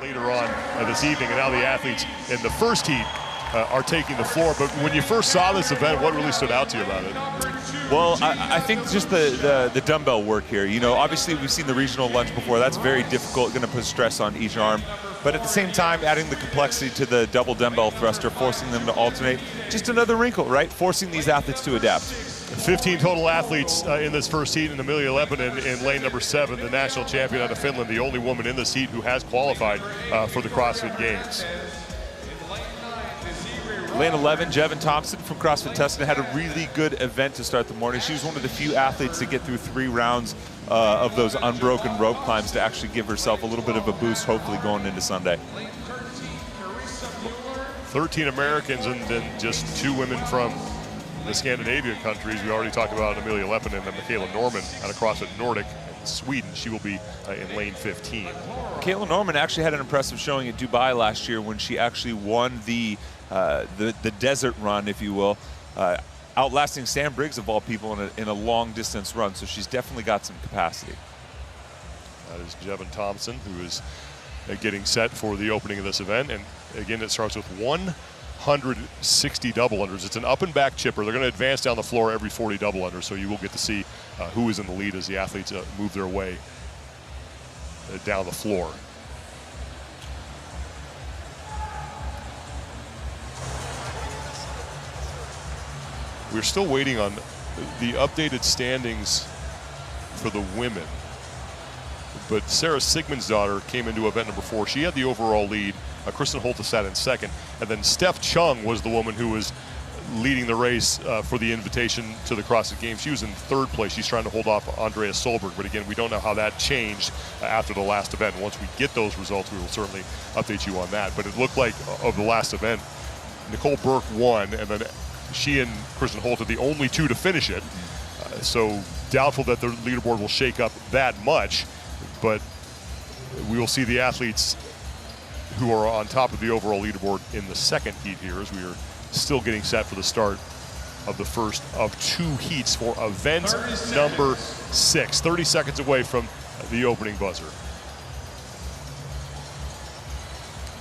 later on this evening, and now the athletes in the first heat are taking the floor. But when you first saw this event, what really stood out to you about it? Well, I think just the dumbbell work here. You know, obviously we've seen the regional lunge before. That's very difficult, going to put stress on each arm. But at the same time, adding the complexity to the double dumbbell thruster, forcing them to alternate, just another wrinkle, right? Forcing these athletes to adapt. 15 total athletes in this first heat, and Amelia Leppänen in lane number 7, the national champion out of Finland, the only woman in this heat who has qualified for the CrossFit Games. Lane 11, Jevin Thompson from CrossFit Tustin had a really good event to start the morning. She was one of the few athletes to get through 3 rounds of those unbroken rope climbs to actually give herself a little bit of a boost, hopefully going into Sunday. 13 Americans and then just 2 women from the Scandinavian countries. We already talked about Amelia Leppänen and Michaela Norman out of CrossFit Nordic in Sweden. She will be in lane 15. Michaela Norman actually had an impressive showing at Dubai last year when she actually won the desert run, if you will, outlasting Sam Briggs of all people in a long distance run. So she's definitely got some capacity. That is Jevin Thompson, who is getting set for the opening of this event. And again, it starts with 160 double unders. It's an up and back chipper. They're going to advance down the floor every 40 double unders, so you will get to see who is in the lead as the athletes move their way down the floor. We're still waiting on the updated standings for the women. But Sarah Sigmund's daughter came into event number 4. She had the overall lead. Kristan Holte sat in second. And then Steph Chung was the woman who was leading the race for the invitation to the CrossFit Games. She was in 3rd place. She's trying to hold off Andrea Solberg. But again, we don't know how that changed after the last event. Once we get those results, we will certainly update you on that. But it looked like of the last event, Nicole Burke won, and then she and Kristan Holte are the only 2 to finish it. So doubtful that the leaderboard will shake up that much, but we will see the athletes who are on top of the overall leaderboard in the second heat here, as we are still getting set for the start of the first of 2 heats for event number 6. 30 seconds away from the opening buzzer.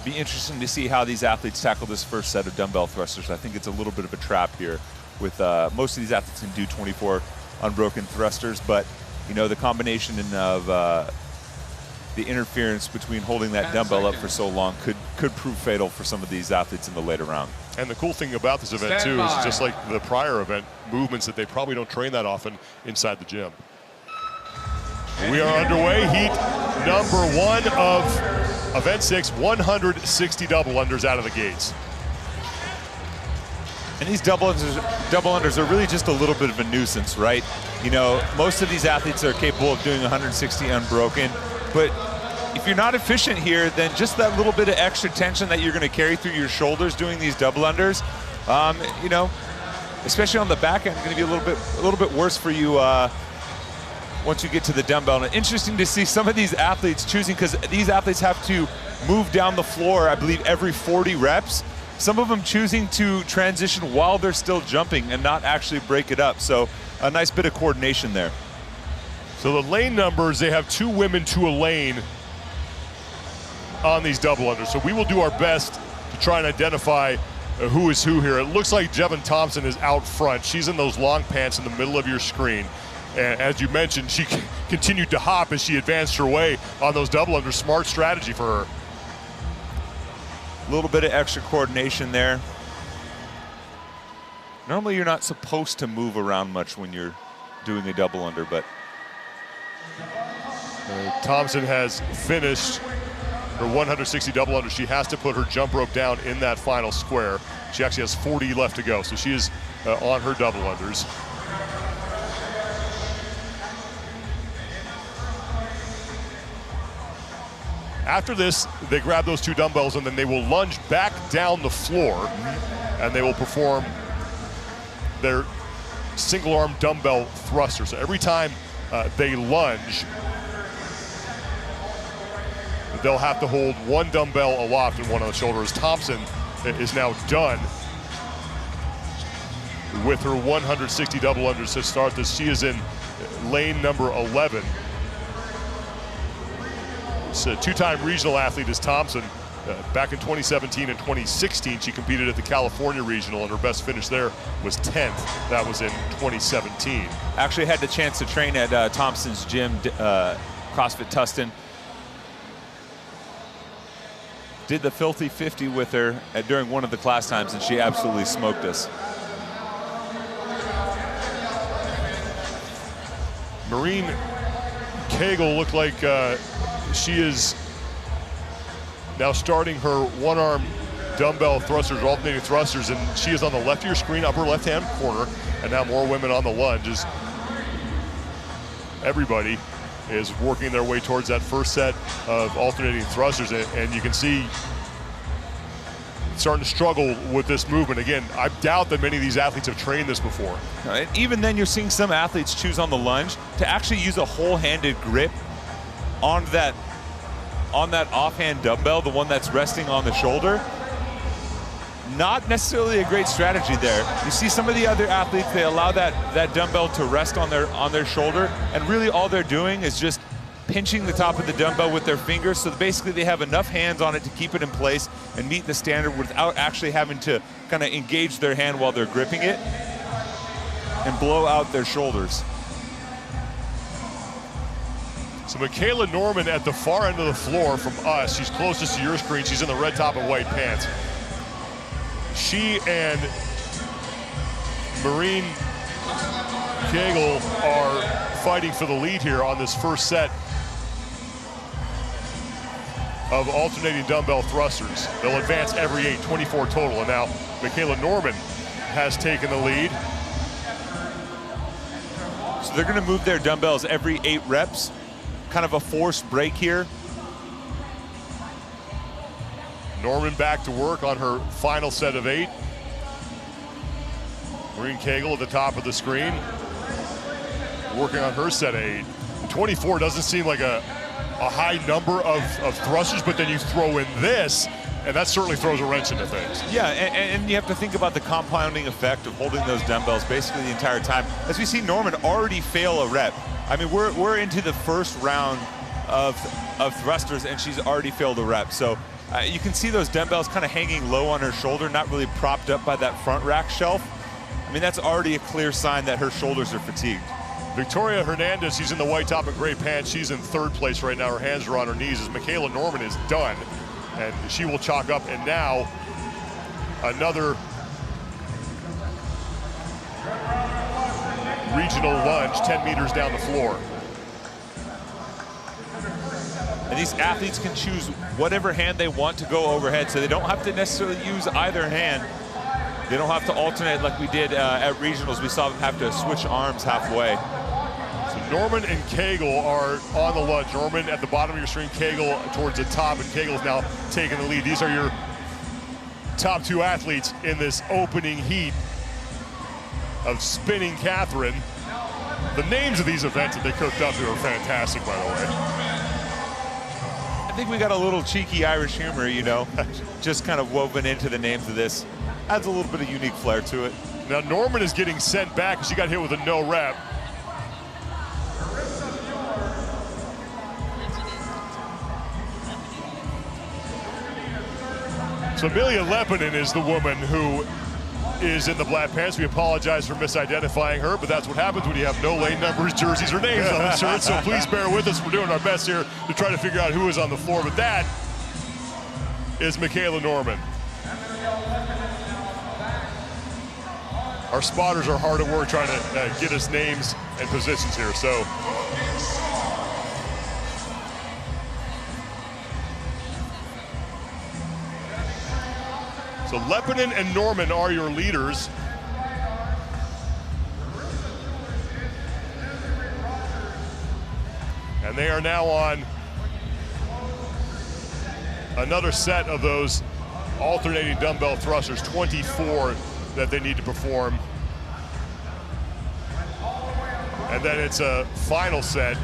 Be interesting to see how these athletes tackle this first set of dumbbell thrusters. I think it's a little bit of a trap here with most of these athletes can do 24 unbroken thrusters, but you know, the combination of the interference between holding that dumbbell up for so long could prove fatal for some of these athletes in the later round. And the cool thing about this event too is, just like the prior event, movements that they probably don't train that often inside the gym. We are underway, heat number 1 of event 6, 160 double unders out of the gates. And these double unders are really just a little bit of a nuisance, right? You know, most of these athletes are capable of doing 160 unbroken, but if you're not efficient here, then just that little bit of extra tension that you're going to carry through your shoulders doing these double unders, you know, especially on the back end, going to be a little bit worse for you once you get to the dumbbell. And interesting to see some of these athletes choosing, because these athletes have to move down the floor, I believe, every 40 reps. Some of them choosing to transition while they're still jumping and not actually break it up. So a nice bit of coordination there. So the lane numbers, they have 2 women to a lane on these double unders. So we will do our best to try and identify who is who here. It looks like Jevin Thompson is out front. She's in those long pants in the middle of your screen. And as you mentioned, she continued to hop as she advanced her way on those double unders. Smart strategy for her. A little bit of extra coordination there. Normally you're not supposed to move around much when you're doing a double under, but Thompson has finished her 160 double under. She has to put her jump rope down in that final square. She actually has 40 left to go, so she is on her double unders. After this, they grab those 2 dumbbells and then they will lunge back down the floor and they will perform their single arm dumbbell thruster. So every time they lunge, they'll have to hold 1 dumbbell aloft and 1 on the shoulders. Thompson is now done with her 160 double unders to start this. She is in lane number 11. two-time regional athlete is Thompson. Back in 2017 and 2016, she competed at the California Regional, and her best finish there was 10th. That was in 2017. Actually had the chance to train at Thompson's gym, CrossFit Tustin. Did the filthy 50 with her during one of the class times, and she absolutely smoked us. Maureen Cagle looked like she is now starting her one-arm dumbbell thrusters, alternating thrusters, and she is on the left of your screen, upper left-hand corner, and now more women on the lunges. Everybody is working their way towards that first set of alternating thrusters, and you can see starting to struggle with this movement. Again, I doubt that many of these athletes have trained this before. Right. Even then, you're seeing some athletes choose on the lunge to actually use a whole-handed grip on that offhand dumbbell, the one that's resting on the shoulder. Not necessarily a great strategy there. You see some of the other athletes, they allow that dumbbell to rest on their shoulder, and really all they're doing is just pinching the top of the dumbbell with their fingers, so basically they have enough hands on it to keep it in place and meet the standard without actually having to kind of engage their hand while they're gripping it and blow out their shoulders. So Michaela Norman at the far end of the floor from us. She's closest to your screen. She's in the red top and white pants. She and Maureen Cagle are fighting for the lead here on this first set of alternating dumbbell thrusters. They'll advance every 8, 24 total. And now Michaela Norman has taken the lead. So they're gonna move their dumbbells every 8 reps. Kind of a forced break here. Norman back to work on her final set of 8. Maureen Cagle at the top of the screen, working on her set of 8. 24 doesn't seem like a high number of thrusters, but then you throw in this, and that certainly throws a wrench into things. Yeah, and you have to think about the compounding effect of holding those dumbbells basically the entire time. As we see Norman already fail a rep. I mean, we're into the first round of thrusters, and she's already failed a rep. So you can see those dumbbells kind of hanging low on her shoulder, not really propped up by that front rack shelf. I mean, that's already a clear sign that her shoulders are fatigued. Victoria Hernandez, she's in the white top and gray pants. She's in 3rd place right now. Her hands are on her knees as Michaela Norman is done, and she will chalk up. And now another regional lunge 10 meters down the floor. And these athletes can choose whatever hand they want to go overhead, so they don't have to necessarily use either hand. They don't have to alternate like we did at regionals. We saw them have to switch arms halfway. So Norman and Cagle are on the lunge. Norman at the bottom of your screen, Cagle towards the top, and Cagle's now taking the lead. These are your top 2 athletes in this opening heat of Spinning Catherine. The names of these events that they cooked up here are fantastic, by the way. I think we got a little cheeky Irish humor, you know, just kind of woven into the names of this. Adds a little bit of unique flair to it. Now Norman is getting sent back because she got hit with a no rep. So Amelia Lepinen is the woman who is in the black pants. We apologize for misidentifying her, but that's what happens when you have no lane numbers, jerseys, or names on the shirt. So please bear with us. We're doing our best here to try to figure out who is on the floor. But that is Michaela Norman. Our spotters are hard at work trying to get us names and positions here. So Lepinen and Norman are your leaders. And they are now on another set of those alternating dumbbell thrusters, 24 that they need to perform. And then it's a final set.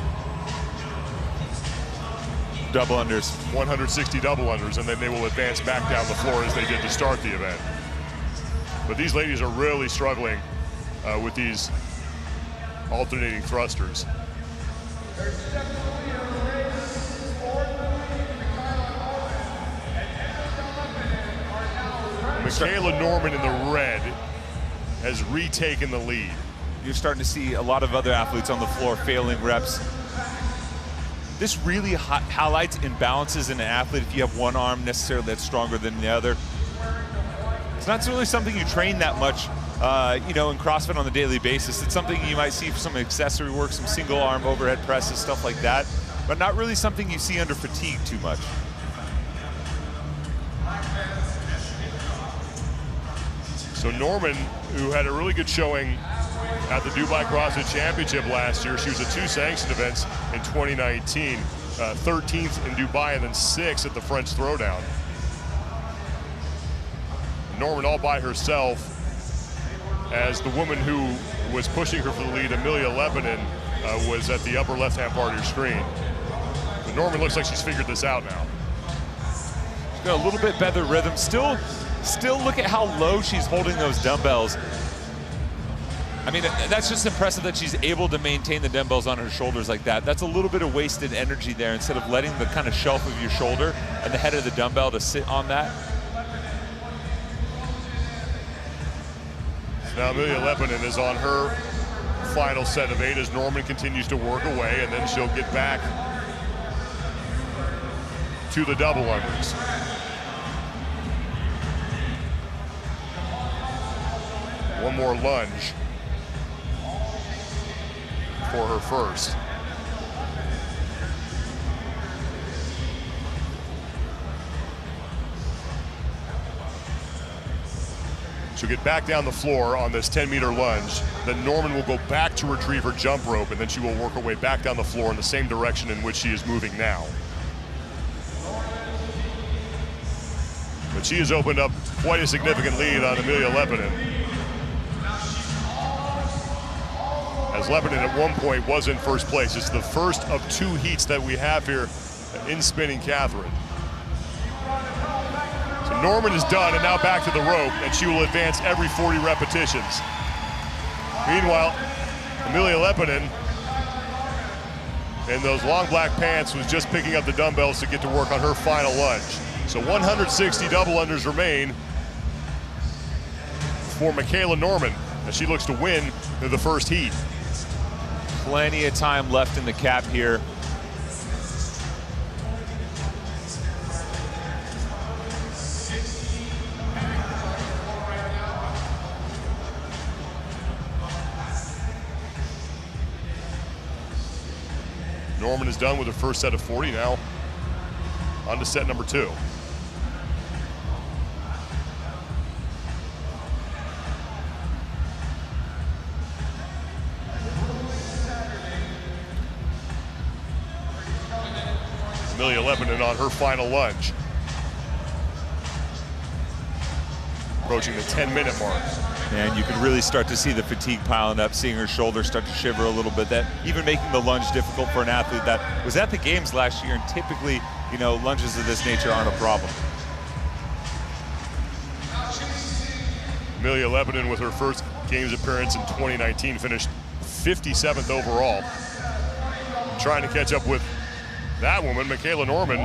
Double unders. 160 double unders, and then they will advance back down the floor as they did to start the event. But these ladies are really struggling with these alternating thrusters. Michaela Norman in the red has retaken the lead. You're starting to see a lot of other athletes on the floor failing reps. This really highlights imbalances in an athlete if you have one arm necessarily that's stronger than the other. It's not really something you train that much, you know, in CrossFit on a daily basis. It's something you might see for some accessory work, some single arm overhead presses, stuff like that, but not really something you see under fatigue too much. So Norman, who had a really good showing at the Dubai CrossFit Championship last year, she was at 2 sanctioned events in 2019, 13th in Dubai and then 6th at the French Throwdown. Norman all by herself, as the woman who was pushing her for the lead, Amelia Lebanon, was at the upper left-hand part of your screen. But Norman looks like she's figured this out now. She's got a little bit better rhythm. Still look at how low she's holding those dumbbells. I mean, that's just impressive that she's able to maintain the dumbbells on her shoulders like that. That's a little bit of wasted energy there, instead of letting the kind of shelf of your shoulder and the head of the dumbbell to sit on that. Now Amelia Lebanon is on her final set of 8 as Norman continues to work away, and then she'll get back to the double unders. One more lunge for her first. She'll get back down the floor on this 10-meter lunge. Then Norman will go back to retrieve her jump rope, and then she will work her way back down the floor in the same direction in which she is moving now. But she has opened up quite a significant lead on Amelia Lebanon, as Lebanon at one point was in first place. It's the first of 2 heats that we have here in Spinning Catherine. So Norman is done, and now back to the rope, and she will advance every 40 repetitions. Meanwhile, Amelia Lebanon in those long black pants was just picking up the dumbbells to get to work on her final lunge. So 160 double unders remain for Michaela Norman as she looks to win the first heat. Plenty of time left in the cap here. Norman is done with her first set of 40. Now on to set number 2. Amelia Lebanon on her final lunge. Approaching the 10-minute mark. And you can really start to see the fatigue piling up, seeing her shoulders start to shiver a little bit. That even making the lunge difficult for an athlete that was at the games last year, and typically, you know, lunges of this nature aren't a problem. Amelia Lebanon, with her first games appearance in 2019, finished 57th overall. Trying to catch up with that woman, Michaela Norman,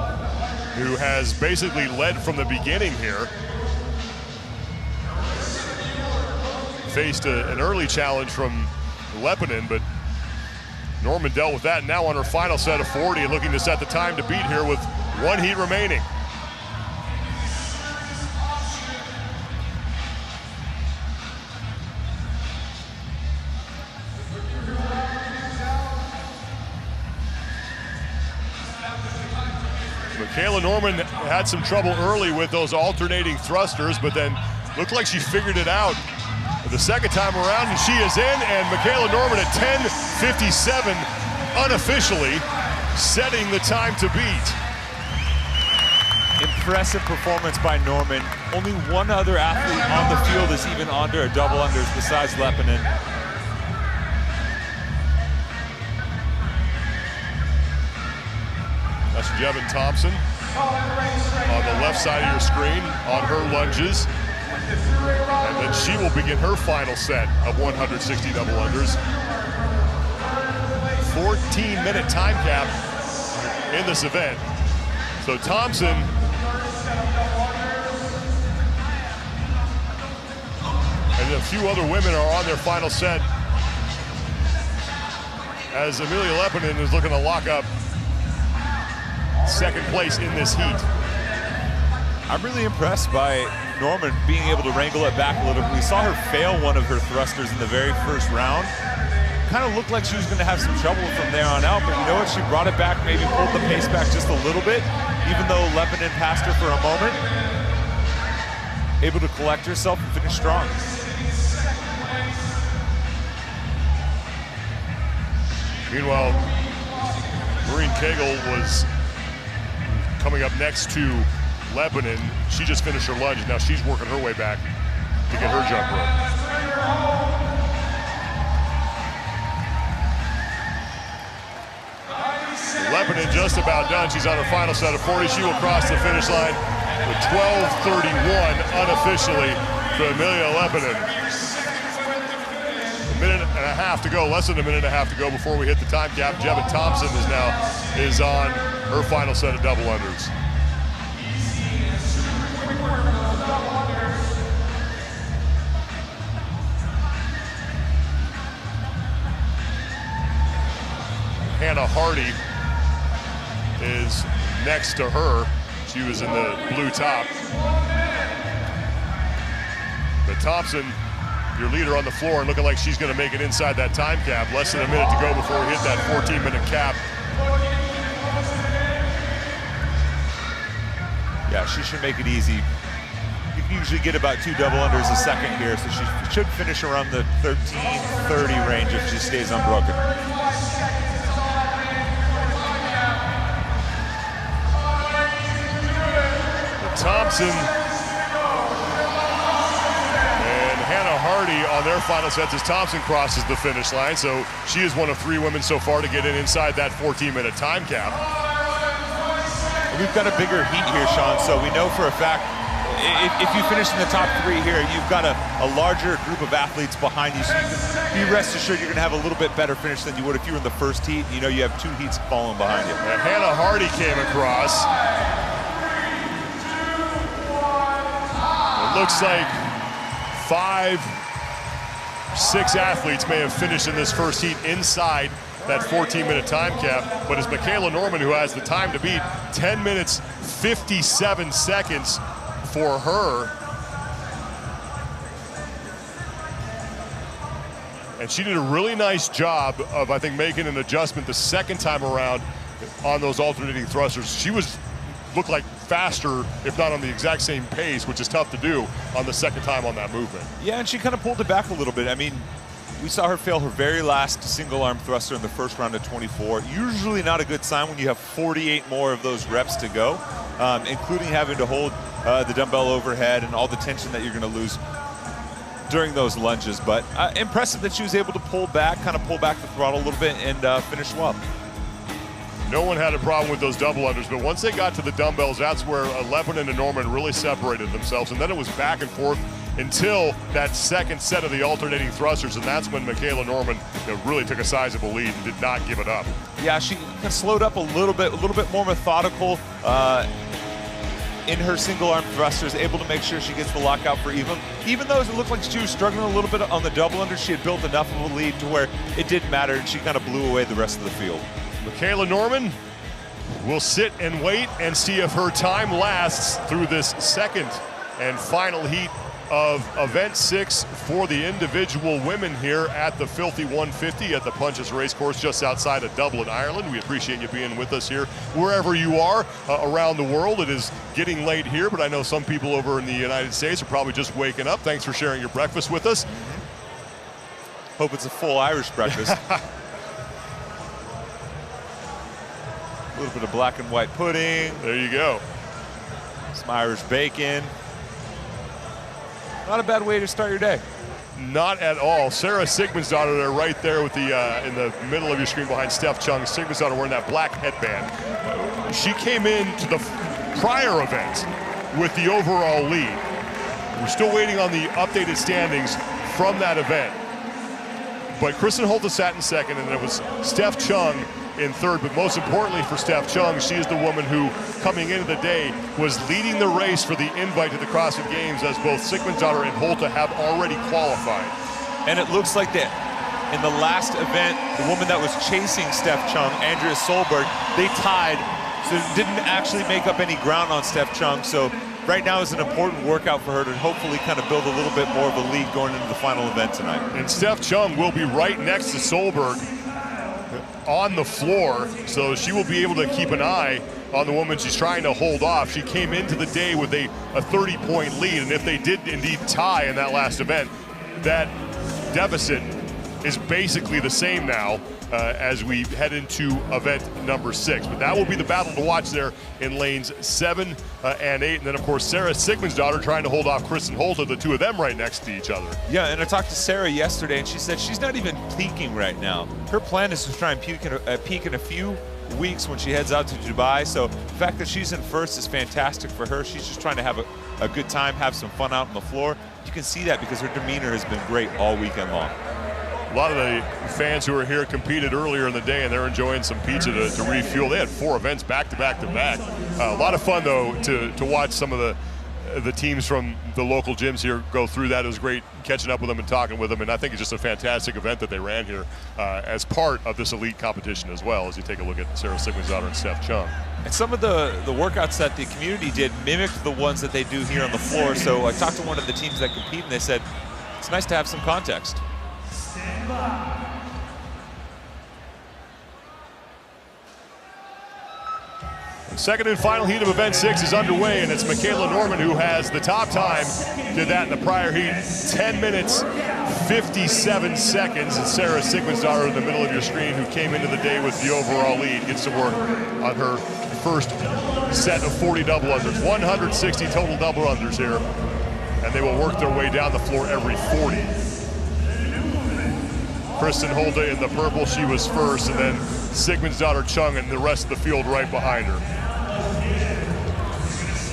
who has basically led from the beginning here. Faced an early challenge from Lebanon, but Norman dealt with that. Now on her final set of 40 and looking to set the time to beat here with 1 heat remaining. Michaela Norman had some trouble early with those alternating thrusters, but then looked like she figured it out the second time around, and she is in, and Michaela Norman at 10:57, unofficially setting the time to beat. Impressive performance by Norman. Only one other athlete on the field is even under a double unders besides Lebanon. That's Jevin Thompson on the left side of your screen on her lunges. And then she will begin her final set of 160 double unders. 14-minute time cap in this event. So Thompson And a few other women are on their final set, as Amelia Lepinen is looking to lock up second place in this heat. I'm really impressed by Norman being able to wrangle it back a little bit. We saw her fail one of her thrusters in the very first round. Kind of looked like she was going to have some trouble from there on out, but you know what? She brought it back, maybe pulled the pace back just a little bit, even though Lepinen passed her for a moment. Able to collect herself and finish strong. Meanwhile, Maureen Cagle was coming up next to Lepinen. She just finished her lunge. Now she's working her way back to get her jump rope. Lepinen just about done. She's on her final set of 40. She will cross the finish line with 12:31 unofficially for Amelia Lepinen. A minute and a half to go, less than a minute and a half to go before we hit the time cap. Jebba Thompson is on her final set of double unders. Hannah Hardy is next to her. She was in the blue top. But Thompson, your leader on the floor, and looking like she's going to make it inside that time cap. Less than a minute to go before we hit that 14-minute cap. Yeah, she should make it easy. You can usually get about 2 double unders a second here, so she should finish around the 13:30 range if she stays unbroken. Thompson and Hannah Hardy on their final sets as Thompson crosses the finish line. So she is one of 3 women so far to get in inside that 14-minute time cap. We've got a bigger heat here, Sean, so we know for a fact if you finish in the top 3 here, you've got a larger group of athletes behind you, so you can be rest assured you're going to have a little bit better finish than you would if you were in the first heat. You know you have 2 heats following behind you. And Hannah Hardy came across. Looks like 5, 6 athletes may have finished in this first heat inside that 14-minute time cap, but it's Michaela Norman who has the time to beat. 10 minutes, 57 seconds for her. And she did a really nice job of, I think, making an adjustment the second time around on those alternating thrusters. She looked like faster, if not on the exact same pace, which is tough to do on the second time on that movement. Yeah, and she kind of pulled it back a little bit. I mean, we saw her fail her very last single arm thruster in the first round at 24. Usually not a good sign when you have 48 more of those reps to go, including having to hold the dumbbell overhead and all the tension that you're going to lose during those lunges. But impressive that she was able to pull back the throttle a little bit and finish well. No one had a problem with those double unders, but once they got to the dumbbells, that's where Lepinen and Norman really separated themselves, and then it was back and forth until that second set of the alternating thrusters, and that's when Michaela Norman really took a sizable lead and did not give it up. Yeah, she slowed up a little bit more methodical in her single arm thrusters, able to make sure she gets the lockout for even though it looked like she was struggling a little bit on the double under, she had built enough of a lead to where it didn't matter, and she kind of blew away the rest of the field. Michaela Norman will sit and wait and see if her time lasts through this second and final heat of event 6 for the individual women here at the Filthy 150 at the Punches Racecourse just outside of Dublin, Ireland. We appreciate you being with us here wherever you are around the world. It is getting late here, but I know some people over in the United States are probably just waking up. Thanks for sharing your breakfast with us. Hope it's a full Irish breakfast. A little bit of black and white pudding. There you go. Some Irish bacon. Not a bad way to start your day. Not at all. Sarah Sigmund's daughter there, right there with the in the middle of your screen behind Steph Chung. Sigmund's daughter wearing that black headband. She came in to the prior event with the overall lead. We're still waiting on the updated standings from that event. But Kristan Holte sat in second, and it was Steph Chung in third. But most importantly for Steph Chung, she is the woman who, coming into the day, was leading the race for the invite to the CrossFit Games, as both Sigmund's daughter and Holte have already qualified. And it looks like that in the last event, the woman that was chasing Steph Chung, Andrea Solberg, they tied, so didn't actually make up any ground on Steph Chung. So right now is an important workout for her to hopefully kind of build a little bit more of a lead going into the final event tonight. And Steph Chung will be right next to Solberg on the floor, so she will be able to keep an eye on the woman she's trying to hold off. She came into the day with a 30-point lead, and if they did indeed tie in that last event, that deficit is basically the same now as we head into event number 6. But that will be the battle to watch there in lanes 7 and 8. And then, of course, Sarah Sigmund's daughter trying to hold off Kristan Holte, the two of them right next to each other. Yeah, and I talked to Sarah yesterday, and she said she's not even peaking right now. Her plan is to try and peak in a few weeks when she heads out to Dubai. So the fact that she's in first is fantastic for her. She's just trying to have a good time, have some fun out on the floor. You can see that because her demeanor has been great all weekend long. A lot of the fans who are here competed earlier in the day, and they're enjoying some pizza to refuel. They had 4 events back to back to back. A lot of fun, though, to watch some of the teams from the local gyms here go through that. It was great catching up with them and talking with them, and I think it's just a fantastic event that they ran here as part of this elite competition as well, as you take a look at Sarah Sigmund's daughter and Steph Chung. And some of the workouts that the community did mimicked the ones that they do here on the floor. So I talked to one of the teams that compete, and they said, it's nice to have some context. The second and final heat of event 6 is underway, and it's Michaela Norman who has the top time. Did that in the prior heat, 10 minutes, 57 seconds. And Sarah Sigmund's daughter in the middle of your screen, who came into the day with the overall lead, gets to work on her first set of 40 double unders. 160 total double unders here, and they will work their way down the floor every 40. Kristan Holte in the purple, she was first, and then Sigmund's daughter Chung and the rest of the field right behind her.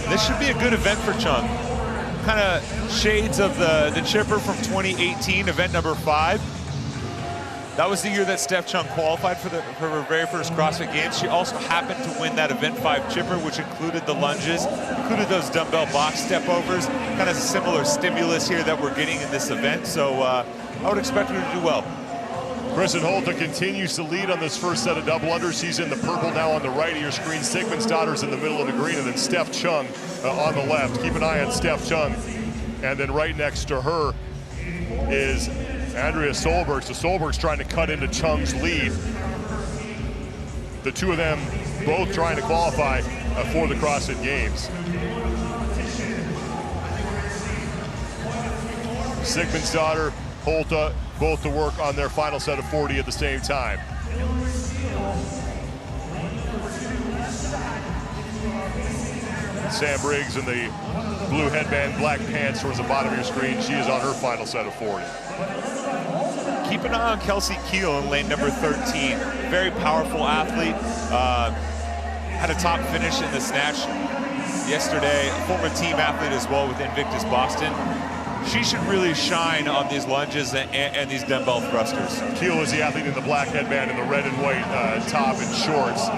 This should be a good event for Chung. Kind of shades of the chipper from 2018, event number 5. That was the year that Steph Chung qualified for her very first CrossFit Games. She also happened to win that event 5 chipper, which included the lunges, included those dumbbell box step overs, kind of similar stimulus here that we're getting in this event. So I would expect her to do well. Kristan Holte continues to lead on this first set of double unders. She's in the purple now on the right of your screen. Sigmund's daughter's in the middle of the green, and then Steph Chung on the left. Keep an eye on Steph Chung. And then right next to her is Andrea Solberg. So Solberg's trying to cut into Chung's lead. The two of them both trying to qualify for the CrossFit Games. Sigmund's daughter, Holte, both to work on their final set of 40 at the same time. Sam Briggs in the blue headband, black pants towards the bottom of your screen. She is on her final set of 40. Keep an eye on Kelsey Keel in lane number 13. Very powerful athlete. Had a top finish in the snatch yesterday. A former team athlete as well with Invictus Boston. She should really shine on these lunges and these dumbbell thrusters. Keel is the athlete in the black headband and the red and white top and shorts.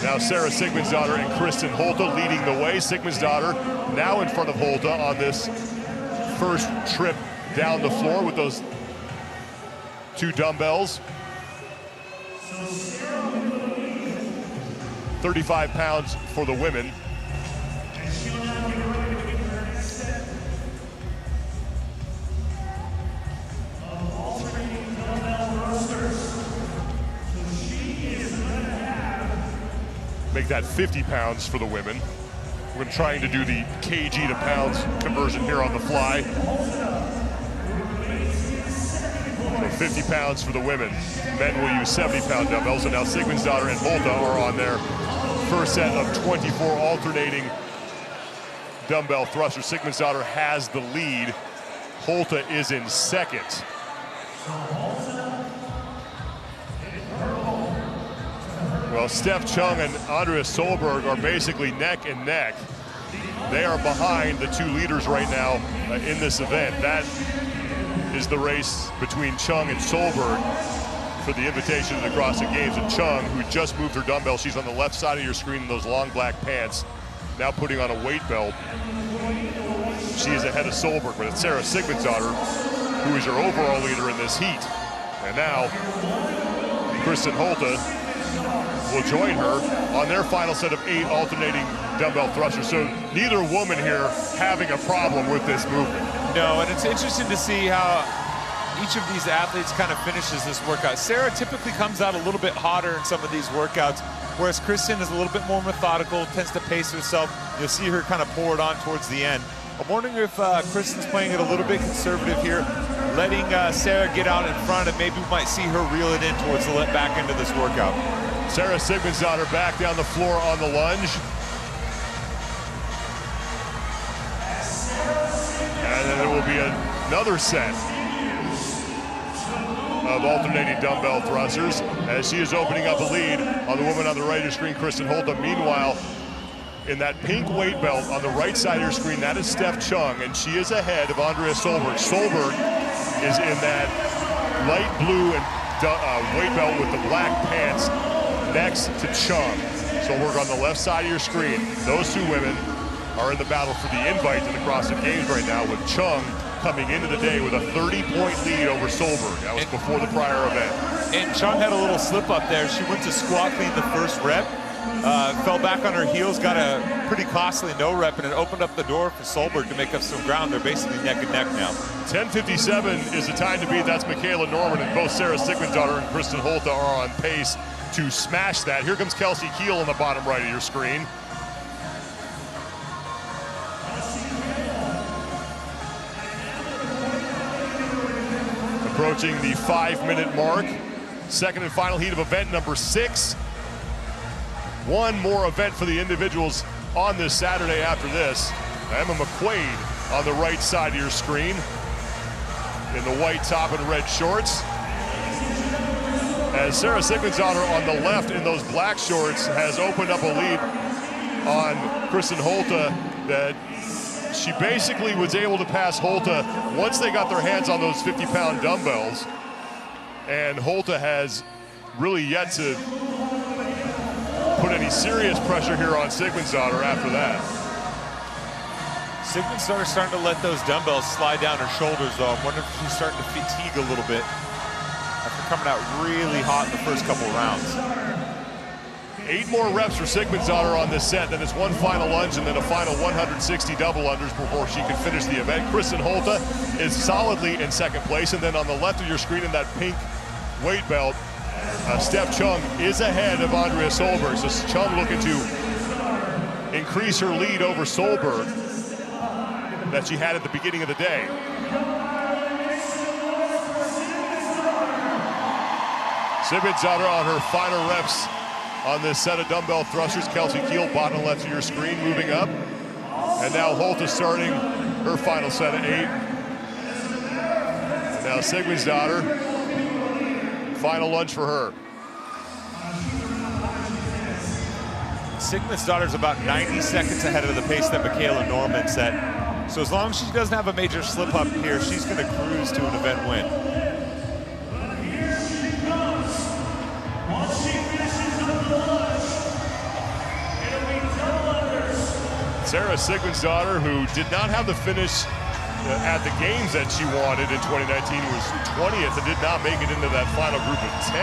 Now Sarah Sigmund's daughter and Kristan Holte leading the way. Sigmund's daughter now in front of Holte on this first trip down the floor with those 2 dumbbells. 35 pounds for the women. Make that 50 pounds for the women. We're trying to do the kg to pounds conversion here on the fly. So 50 pounds for the women. Men will use 70-pound dumbbells, and now Sigmund's daughter and Holte are on their first set of 24 alternating dumbbell thrusters. Sigmund's daughter has the lead. Holte is in second. Well, Steph Chung and Andrea Solberg are basically neck and neck. They are behind the 2 leaders right now in this event. That is the race between Chung and Solberg for the invitation to the CrossFit Games, and Chung, who just moved her dumbbell. She's on the left side of your screen in those long black pants, now putting on a weight belt. She is ahead of Solberg, but it's Sarah Sigmund's daughter, who is your overall leader in this heat. And now, Kristan Holte will join her on their final set of 8 alternating dumbbell thrusters. So neither woman here having a problem with this movement. No, and it's interesting to see how each of these athletes kind of finishes this workout. Sarah typically comes out a little bit hotter in some of these workouts, whereas Kristan is a little bit more methodical, tends to pace herself. You'll see her kind of pour it on towards the end. I'm wondering if Kristan's playing it a little bit conservative here, letting Sarah get out in front, and maybe we might see her reel it in towards the back end of this workout. Sarah Sigmund's daughter back down the floor on the lunge. And then it will be another set of alternating dumbbell thrusters as she is opening up a lead on the woman on the right of your screen, Kristan Holte. Meanwhile, in that pink weight belt on the right side of your screen, that is Steph Chung, and she is ahead of Andrea Solberg. Solberg is in that light blue and weight belt with the black pants next to Chung. Solberg on the left side of your screen. Those two women are in the battle for the invite to the CrossFit Games right now, with Chung coming into the day with a 30-point lead over Solberg. That was before the prior event. And Chung had a little slip up there. She went to squat clean the first rep, fell back on her heels, got a pretty costly no rep, and it opened up the door for Solberg to make up some ground. They're basically neck and neck now. 10:57 is the time to beat. That's Michaela Norman, and both Sarah Sigmund's daughter and Kristan Holte are on pace to smash that. Here comes Kelsey Keel on the bottom right of your screen. Approaching the 5-minute mark. Second and final heat of event number 6. One more event for the individuals on this Saturday after this. Emma McQuaid on the right side of your screen in the white top and red shorts. As Sarah Sigmund's daughter on the left in those black shorts has opened up a lead on Kristan Holte that she basically was able to pass Holte once they got their hands on those 50-pound dumbbells. And Holte has really yet to put any serious pressure here on Sigmund's daughter after that. Sigmund's daughter starting to let those dumbbells slide down her shoulders, though. I'm wondering if she's starting to fatigue a little bit after coming out really hot in the first couple rounds. 8 more reps for Sigmund's daughter on this set, then it's one final lunge and then a final 160 double unders before she can finish the event. Kristan Holte is solidly in second place, and then on the left of your screen in that pink weight belt, Steph Chung is ahead of Andrea Solberg. So Chung looking to increase her lead over Solberg that she had at the beginning of the day. Sigmund's daughter on her final reps on this set of dumbbell thrusters. Kelsey Keel, bottom left of your screen, moving up. And now Holte starting her final set of 8. And now Sigmund's daughter, final lunge for her. Sigmund's daughter's about 90 seconds ahead of the pace that Michaela Norman set. So as long as she doesn't have a major slip up here, she's going to cruise to an event win. Sarah Sigmund's daughter, who did not have the finish at the games that she wanted in 2019, was 20th and did not make it into that final group of 10.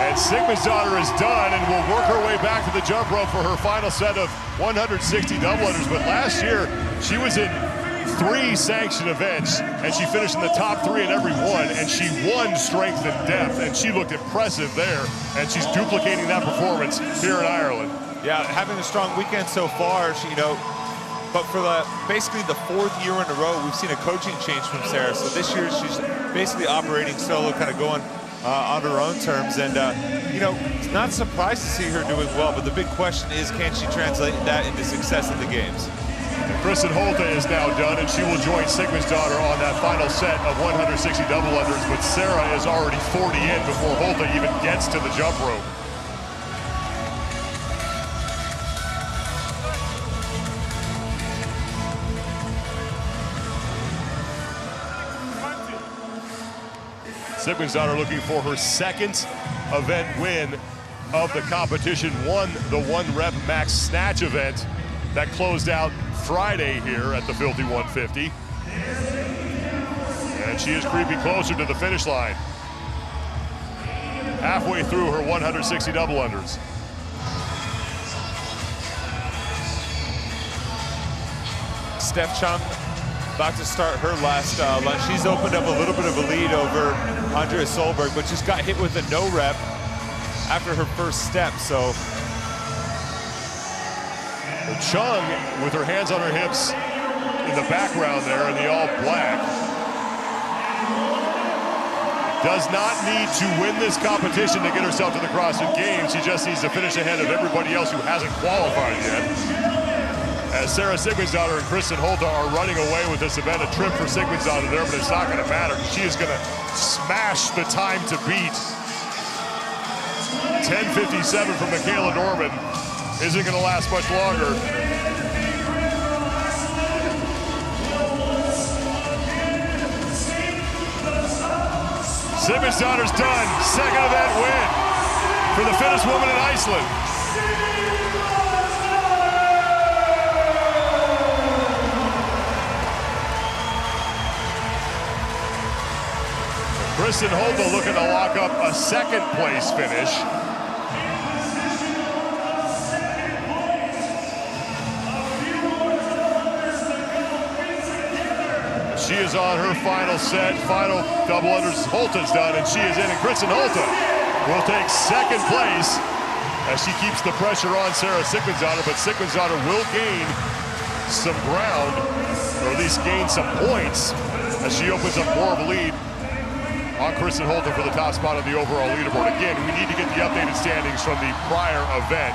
And Sigmund's daughter is done and will work her way back to the jump rope for her final set of 160 double unders. But last year, she was in 3 sanctioned events, and she finished in the top 3 in every one, and she won strength and depth, and she looked impressive there, and she's duplicating that performance here in Ireland. Yeah, having a strong weekend so far, she, but for basically the 4th year in a row, we've seen a coaching change from Sarah. So this year, she's basically operating solo, kind of going on her own terms. And, it's not surprised to see her doing well, but the big question is, can she translate that into success in the games? Kristan Holte is now done, and she will join Sigmund's daughter on that final set of 160 double unders, but Sarah is already 40 in before Holte even gets to the jump rope. Sigmund's daughter looking for her second event win of the competition, won the 1 Rep Max Snatch event that closed out Friday here at the Filthy 150. And she is creeping closer to the finish line. Halfway through her 160 double unders. Steph Chung about to start her last lunge. She's opened up a little bit of a lead over Andrea Solberg, but just got hit with a no rep after her first step, so. Chung, with her hands on her hips in the background there in the all black, does not need to win this competition to get herself to the CrossFit Games. She just needs to finish ahead of everybody else who hasn't qualified yet. As Sarah Sigmund's daughter and Kristan are running away with this event, a trip for Sigmund's daughter there, but it's not going to matter. She is going to smash the time to beat. 10:57 from Michaela Norman isn't going to last much longer. Sigmund's daughter's done. Second event win for the fittest woman in Iceland. Kristan Holta looking to lock up a second place finish. She is on her final set, final double unders. Holta's done, and she is in. And Kristan Holta will take second place as she keeps the pressure on Sarah Sigmund's daughter, but Sigmund's daughter will gain some ground, or at least gain some points, as she opens up more of a lead on Kristan Holta for the top spot on the overall leaderboard. Again, we need to get the updated standings from the prior event,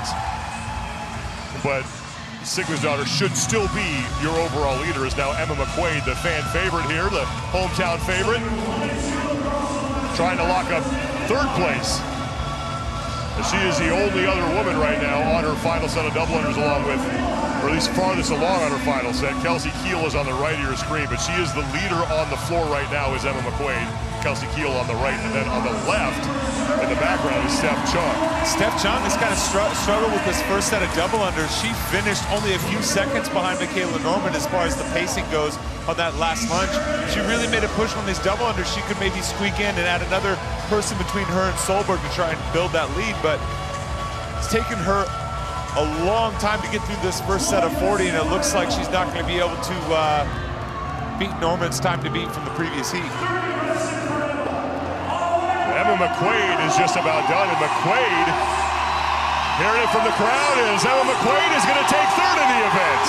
but Sigmund's daughter should still be your overall leader. Is now Emma McQuaid, the fan favorite here, the hometown favorite, trying to lock up third place. She is the only other woman right now on her final set of double unders, along with, or at least farthest along on her final set. Kelsey Kiel is on the right of your screen, but she is the leader on the floor right now is Emma McQuaid. Kelsey Kiel on the right, and then on the left in the background is Steph Chung. Steph Chung has kind of struggled with this first set of double unders. She finished only a few seconds behind Michaela Norman as far as the pacing goes on that last lunge. She really made a push on these double unders. She could maybe squeak in and add another person between her and Solberg to try and build that lead, but it's taken her a long time to get through this first set of 40, and it looks like she's not going to be able to beat Norman's time to beat from the previous heat. Emma McQuaid is just about done, and McQuaid, hearing it from the crowd, is Emma McQuaid is going to take third in the event.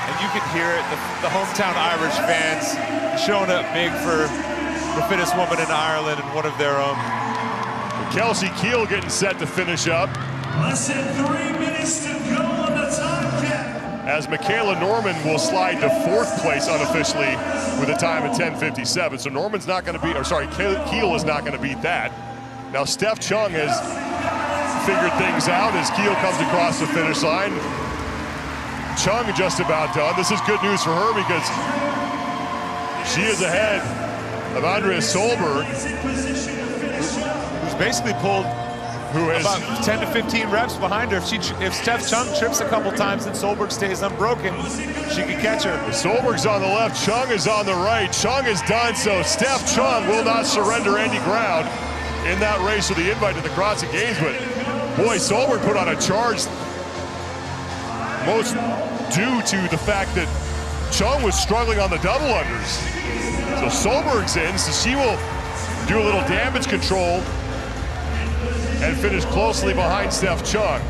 And you can hear it, the hometown Irish fans showing up big for the fittest woman in Ireland and one of their own. Kelsey Kiel getting set to finish up. Less than 3 minutes to go on the time cap. As Michaela Norman will slide to fourth place unofficially with a time of 10:57. So Norman's not going to beat, or sorry, Kiel is not going to beat that. Now Steph Chung has figured things out as Kiel comes across the finish line. Chung just about done. This is good news for her because she is ahead of Andrea Solberg, who's basically pulled about 10 to 15 reps behind her. If Steph Chung trips a couple times and Solberg stays unbroken, she could catch her. Solberg's on the left, Chung is on the right. Chung is done, so Steph Chung will not surrender any ground in that race for the invite to the CrossFit Games. But boy, Solberg put on a charge, most due to the fact that Chung was struggling on the double unders. So Solberg's in, so she will do a little damage control and finish closely behind Steph Chung.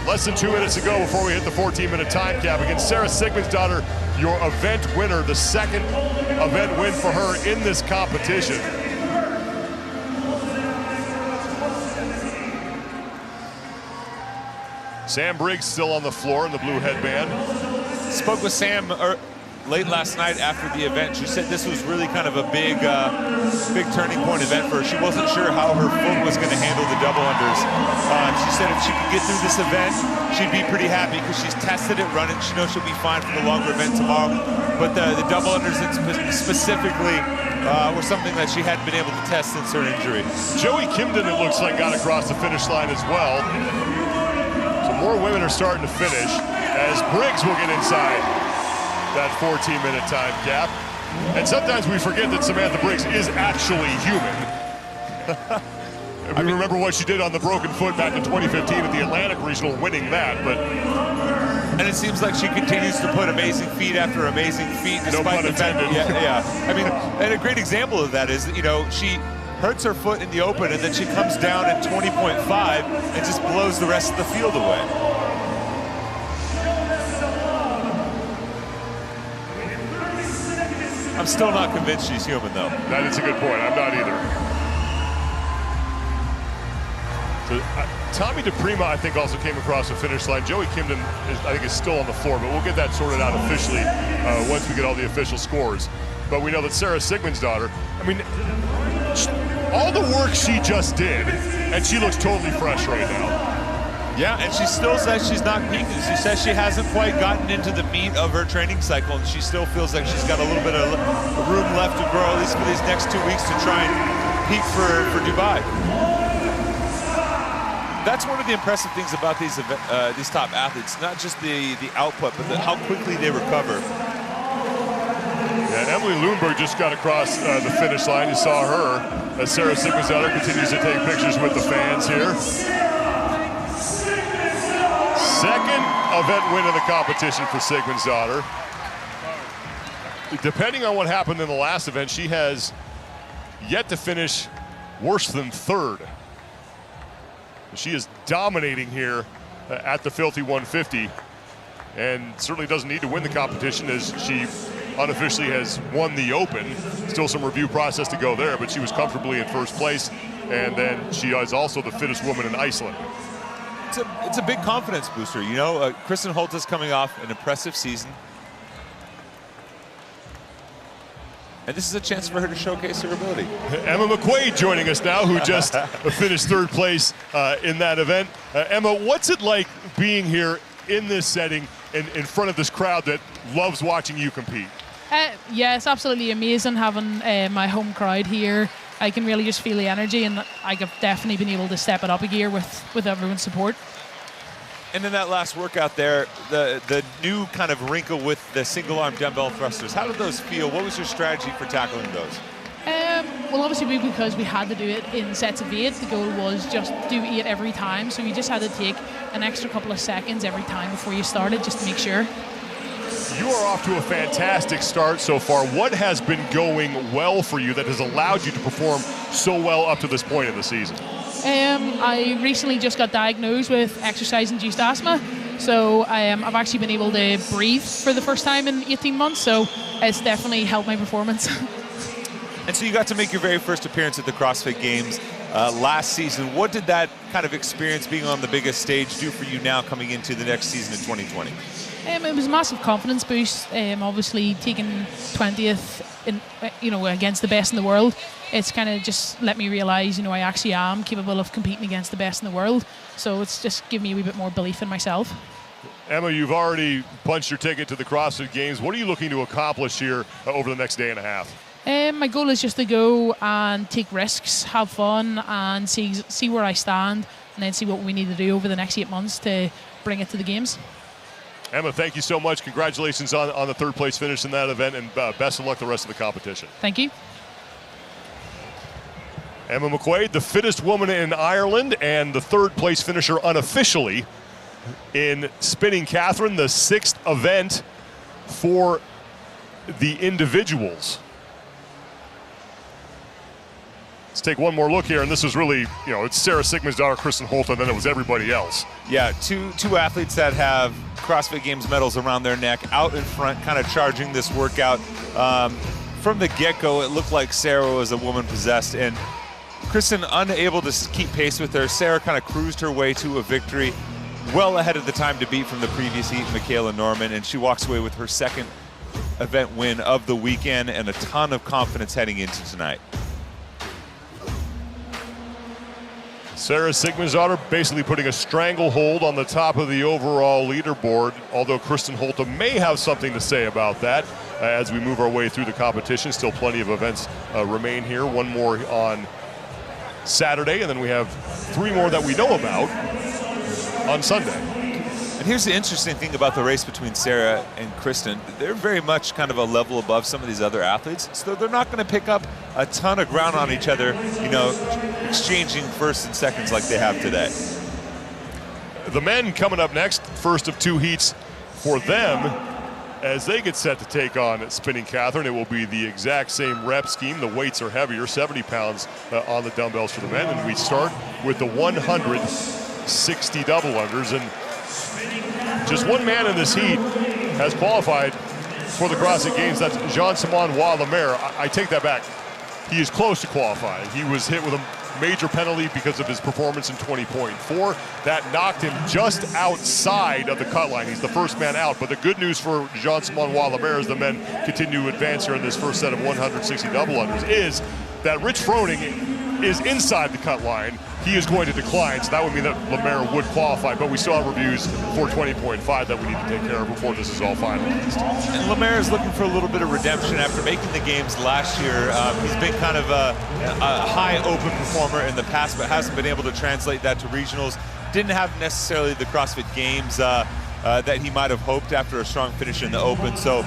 Less than 2 minutes to go before we hit the 14-minute time cap against Sarah Sigmund's daughter, your event winner, the second event win for her in this competition. Sam Briggs still on the floor in the blue headband. Spoke with Sam late last night after the event. She said this was really kind of a big turning point event for her. She wasn't sure how her foot was going to handle the double unders. She said if she could get through this event, she'd be pretty happy because she's tested it running. She knows she'll be fine for the longer event tomorrow. But the double unders specifically were something that she hadn't been able to test since her injury. Joey Kimden, it looks like, got across the finish line as well. So more women are starting to finish as Briggs will get inside that 14-minute time gap. And sometimes we forget that Samantha Briggs is actually human. We remember what she did on the broken foot back in 2015 at the Atlantic Regional, winning that. And it seems like she continues to put amazing feet after amazing feet, despite no pun the fact. intended. Yeah. I mean, and a great example of that is that, you know, she hurts her foot in the open, and then she comes down at 20.5 and just blows the rest of the field away. I'm still not convinced she's human, though. That is a good point. I'm not either. So, Tommy DePrima, I think, also came across the finish line. Joey Kimden, I think, is still on the floor, but we'll get that sorted out officially once we get all the official scores. But we know that Sarah Sigmund's daughter, I mean, all the work she just did, and she looks totally fresh right now. Yeah, and she still says she's not peaking. She says she hasn't quite gotten into the meat of her training cycle, and she still feels like she's got a little bit of room left to grow, at least for these next 2 weeks, to try and peak for Dubai. That's one of the impressive things about these top athletes, not just the output, but how quickly they recover. Yeah, Emily Lundberg just got across the finish line. You saw her as Sarah Sigmund's daughter continues to take pictures with the fans here. Second event win in the competition for Sigmund's daughter. Depending on what happened in the last event, she has yet to finish worse than third. She is dominating here at the Filthy 150, and certainly doesn't need to win the competition, as she unofficially has won the Open. Still some review process to go there, but she was comfortably in first place, and then she is also the fittest woman in Iceland. It's a big confidence booster, you know. Kristan Holt is coming off an impressive season, and this is a chance for her to showcase her ability. Emma McQuaid joining us now, who just finished third place in that event. Emma, what's it like being here in this setting in front of this crowd that loves watching you compete? Yeah, it's absolutely amazing having my home crowd here. I can really just feel the energy, and I've definitely been able to step it up a gear with everyone's support. And in that last workout there, the new kind of wrinkle with the single-arm dumbbell thrusters, how did those feel? What was your strategy for tackling those? Well, obviously, because we had to do it in sets of 8, the goal was just do 8 every time. So you just had to take an extra couple of seconds every time before you started, just to make sure. You are off to a fantastic start so far. What has been going well for you that has allowed you to perform so well up to this point in the season? I recently just got diagnosed with exercise-induced asthma, so I've actually been able to breathe for the first time in 18 months, so it's definitely helped my performance. And so you got to make your very first appearance at the CrossFit Games last season. What did that kind of experience being on the biggest stage do for you now coming into the next season in 2020? It was a massive confidence boost. Obviously, taking 20th against the best in the world, it's kind of just let me realize, I actually am capable of competing against the best in the world. So it's just given me a wee bit more belief in myself. Emma, you've already punched your ticket to the CrossFit Games. What are you looking to accomplish here over the next day and a half? My goal is just to go and take risks, have fun, and see where I stand, and then see what we need to do over the next 8 months to bring it to the Games. Emma, thank you so much. Congratulations on the third place finish in that event, and best of luck the rest of the competition. Thank you. Emma McQuaid, the fittest woman in Ireland and the third place finisher unofficially in Spinning Catherine, the 6th event for the individuals. Let's take one more look here, and this was really, it's Sarah Sigmund's daughter, Kristan Holt, and then it was everybody else. Yeah, two athletes that have CrossFit Games medals around their neck, out in front, kind of charging this workout. From the get-go, it looked like Sarah was a woman possessed, and Kristan unable to keep pace with her. Sarah kind of cruised her way to a victory, well ahead of the time to beat from the previous heat, Michaela Norman, and she walks away with her second event win of the weekend and a ton of confidence heading into tonight. Sarah Sigmund's daughter basically putting a stranglehold on the top of the overall leaderboard, although Kristan Holte may have something to say about that as we move our way through the competition. Still plenty of events remain here. One more on Saturday, and then we have 3 more that we know about on Sunday. And here's the interesting thing about the race between Sarah and Kristan. They're very much kind of a level above some of these other athletes, so they're not going to pick up a ton of ground on each other, you know, exchanging firsts and seconds like they have today. The men coming up next, first of 2 heats for them as they get set to take on Spinning Catherine. It will be the exact same rep scheme. The weights are heavier, 70 pounds on the dumbbells for the men, and we start with the 160 double unders. And just one man in this heat has qualified for the CrossFit Games. That's Jean-Simon Lemaire. I take that back. He is close to qualifying. He was hit with a major penalty because of his performance in 20.4. That knocked him just outside of the cut line. He's the first man out. But the good news for Jean-Simon Lemaire as the men continue to advance here in this first set of 160 double unders is that Rich Froning is inside the cut line. He is going to decline, so that would mean that Lemaire would qualify, but we still have reviews for 20.5 that we need to take care of before this is all finalized. And Lemaire is looking for a little bit of redemption after making the games last year. He's been kind of a high open performer in the past, but hasn't been able to translate that to regionals. Didn't have necessarily the CrossFit Games that he might have hoped after a strong finish in the open. So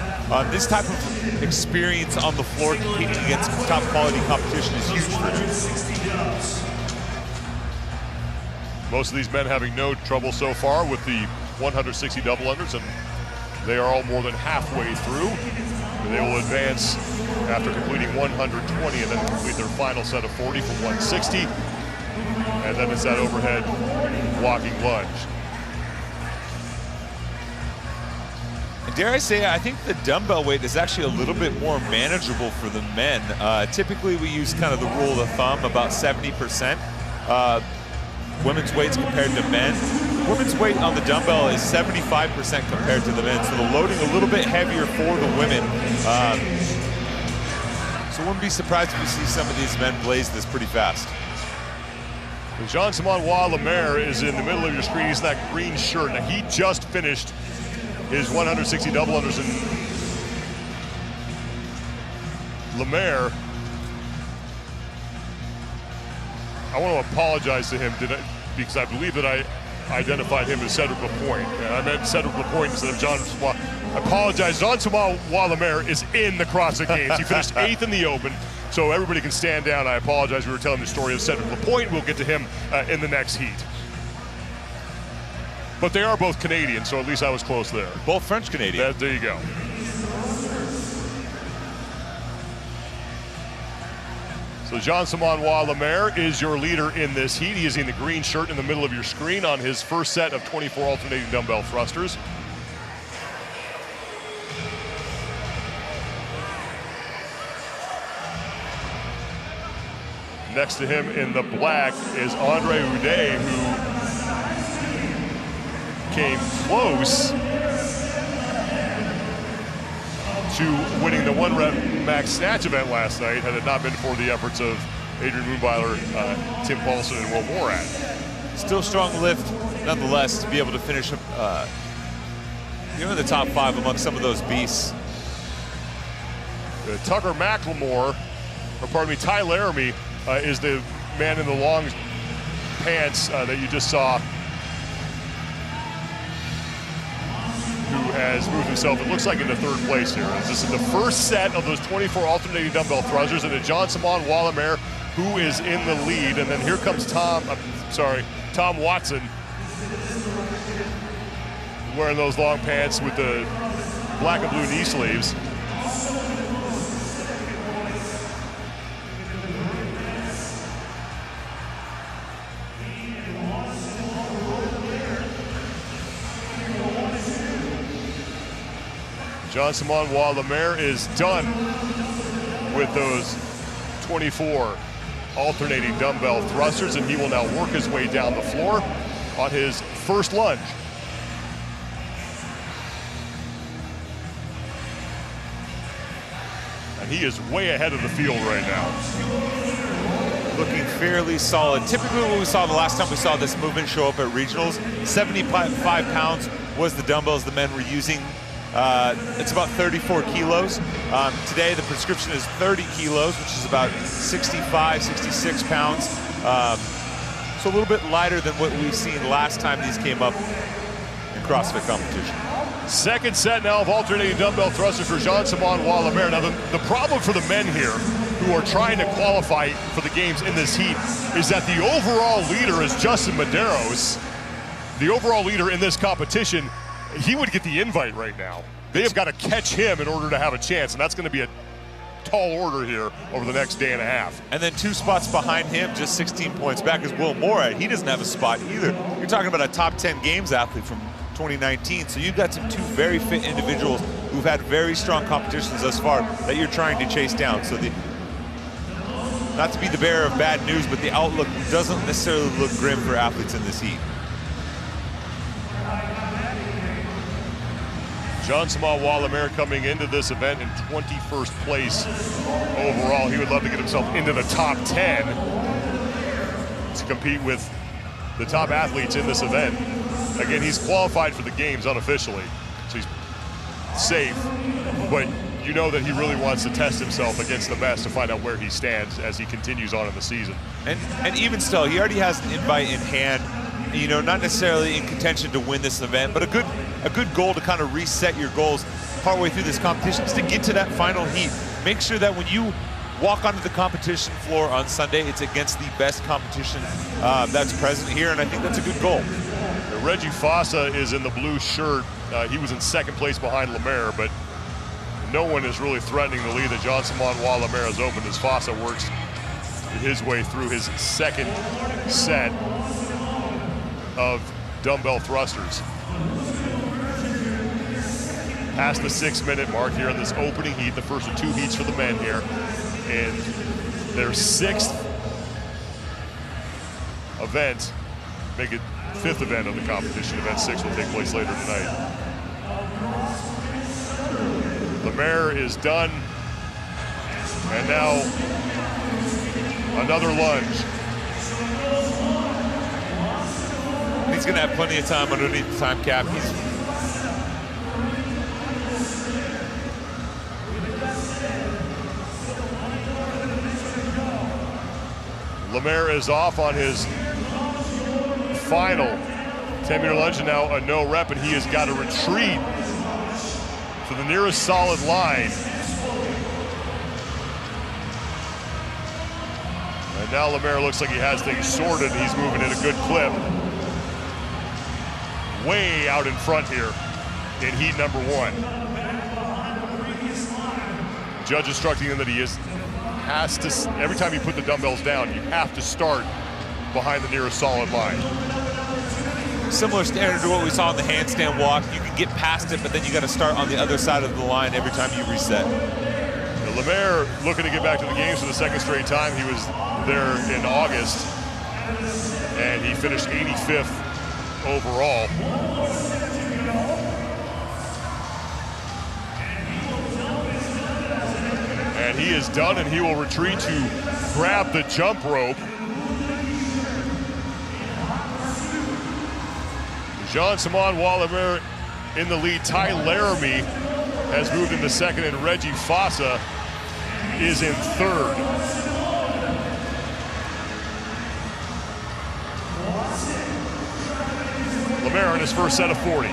this type of experience on the floor competing against top quality competition is huge for him. Most of these men having no trouble so far with the 160 double unders, and they are all more than halfway through. They will advance after completing 120 and then complete their final set of 40 for 160. And then it's that overhead walking lunge. And dare I say, I think the dumbbell weight is actually a little bit more manageable for the men. Typically we use kind of the rule of thumb, about 70%. Women's weights compared to men. Women's weight on the dumbbell is 75% compared to the men, so the loading a little bit heavier for the women. So wouldn't be surprised if we see some of these men blaze this pretty fast. Jean-Simon Lemaire is in the middle of your screen. He's in that green shirt. Now he just finished his 160 double unders, and Lemaire, I want to apologize to him because I believe that I identified him as Cedric Lapointe. And I meant Cedric Lapointe instead of Jean-Simon. I apologize. Jean-Simon Lemaire is in the CrossFit Games. He finished 8th in the open, so everybody can stand down. I apologize. We were telling the story of Cedric Lapointe. We'll get to him in the next heat. But they are both Canadian, so at least I was close there. Both French-Canadian. There you go. So Jean-Simon Lemaire is your leader in this heat. He is in the green shirt in the middle of your screen on his first set of 24 alternating dumbbell thrusters. Next to him in the black is Andre Houdet, who came close to winning the Rep Max Snatch event last night had it not been for the efforts of Adrian Moonbyler, Tim Paulson, and Will Morat. Still strong lift, nonetheless, to be able to finish in the top 5 amongst some of those beasts. Tucker Mclemore, or pardon me, Ty Laramie is the man in the long pants that you just saw, who has moved himself, it looks like, into 3rd place here. This is the first set of those 24 alternating dumbbell thrusters, and Jean-Simon Lemaire, who is in the lead. And then here comes Tom Watson, wearing those long pants with the black and blue knee sleeves. Jean-Simon Lemaire is done with those 24 alternating dumbbell thrusters, and he will now work his way down the floor on his first lunge. he is way ahead of the field right now. Looking fairly solid. Typically what we saw the last time we saw this movement show up at regionals, 75 pounds was the dumbbells the men were using. It's about 34 kilos. Today the prescription is 30 kilos, which is about 65, 66 pounds. So a little bit lighter than what we've seen last time these came up in CrossFit competition. Second set now of alternating dumbbell thrusters for Jean-Simon Wallemaire. Now the problem for the men here who are trying to qualify for the games in this heat is that the overall leader is Justin Medeiros. The overall leader in this competition, he would get the invite right now. They have got to catch him in order to have a chance, and that's going to be a tall order here over the next day and a half. And then 2 spots behind him, just 16 points back, is Will Moore. He doesn't have a spot either. You're talking about a top 10 games athlete from 2019. So you've got two very fit individuals who've had very strong competitions thus far that you're trying to chase down. So not to be the bearer of bad news, but the outlook doesn't necessarily look grim for athletes in this heat. Jean-Simon Wallemaire coming into this event in 21st place overall. He would love to get himself into the top 10 to compete with the top athletes in this event. Again, he's qualified for the games unofficially, so he's safe, but you know that he really wants to test himself against the best to find out where he stands as he continues on in the season. And even still, he already has an invite in hand. You know, not necessarily in contention to win this event, but a good goal to kind of reset your goals partway through this competition is to get to that final heat. Make sure that when you walk onto the competition floor on Sunday, it's against the best competition that's present here, and I think that's a good goal. Reggie Fossa is in the blue shirt. He was in second place behind Lemaire, but no one is really threatening the lead that Jean-Simon Wallemaire has opened as Fossa works his way through his second set of dumbbell thrusters. Past the 6-minute mark here in this opening heat, the first of 2 heats for the men here, and their 6th event, make it 5th event of the competition. Event 6 will take place later tonight. Lemaire is done, and now another lunge. He's going to have plenty of time underneath the time cap. Lemaire is off on his final 10-meter lunge, and now a no rep, and he has got to retreat to the nearest solid line. And now Lemaire looks like he has things sorted, and he's moving at a good clip. Way out in front here in heat number 1. Judge instructing him that he has to, every time you put the dumbbells down, you have to start behind the nearest solid line. Similar standard to what we saw in the handstand walk. You can get past it, but then you got to start on the other side of the line every time you reset. Lemaire looking to get back to the games for the 2nd straight time. He was there in August, and he finished 85th overall. And he is done, and he will retreat to grab the jump rope. Jean-Simon Wallemaire in the lead. Ty Laramie has moved into 2nd, and Reggie Fossa is in 3rd. Lemaire in his first set of 40.